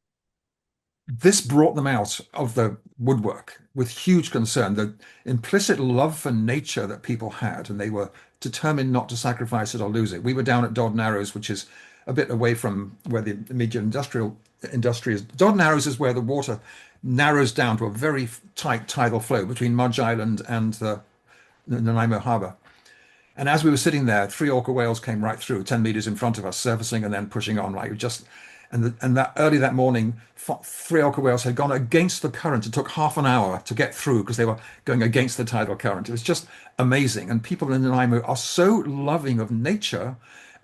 this brought them out of the woodwork with huge concern, the implicit love for nature that people had, and they were determined not to sacrifice it or lose it. We were down at Dod Narrows, which is a bit away from where the immediate industry is. Dod Narrows is where the water narrows down to a very tight tidal flow between Mudge Island and the Nanaimo Harbour. And as we were sitting there, 3 orca whales came right through, 10 meters in front of us, surfacing and then pushing on. And that early that morning, 3 orca whales had gone against the current. It took half an hour to get through because they were going against the tidal current. It was just amazing. And people in Nanaimo are so loving of nature,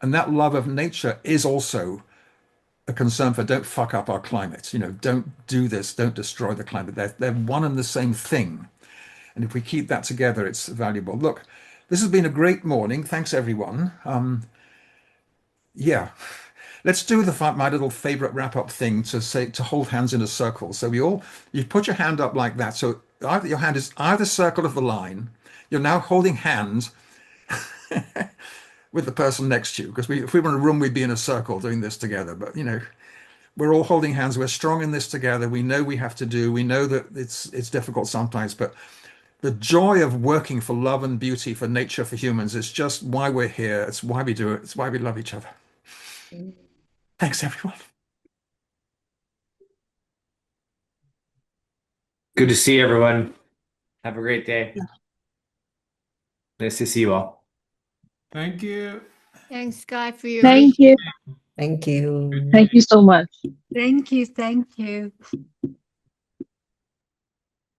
and that love of nature is also a concern for don't fuck up our climate. Don't do this, don't destroy the climate. They're one and the same thing. And if we keep that together, it's valuable. Look, this has been a great morning. Thanks, everyone. Yeah. Let's do my little favorite wrap-up thing to hold hands in a circle. So you put your hand up like that. So your hand is either circle of the line. You're now holding hands with the person next to you, because if we were in a room, we'd be in a circle doing this together. But we're all holding hands. We're strong in this together. We know we have to do. We know that it's difficult sometimes, but the joy of working for love and beauty, for nature, for humans, is just why we're here. It's why we do it. It's why we love each other. Thanks, everyone. Good to see everyone. Have a great day. Nice to see you all. Thank you. Thanks, Guy, for your. Thank you. Thank you. Thank you so much. Thank you. Thank you.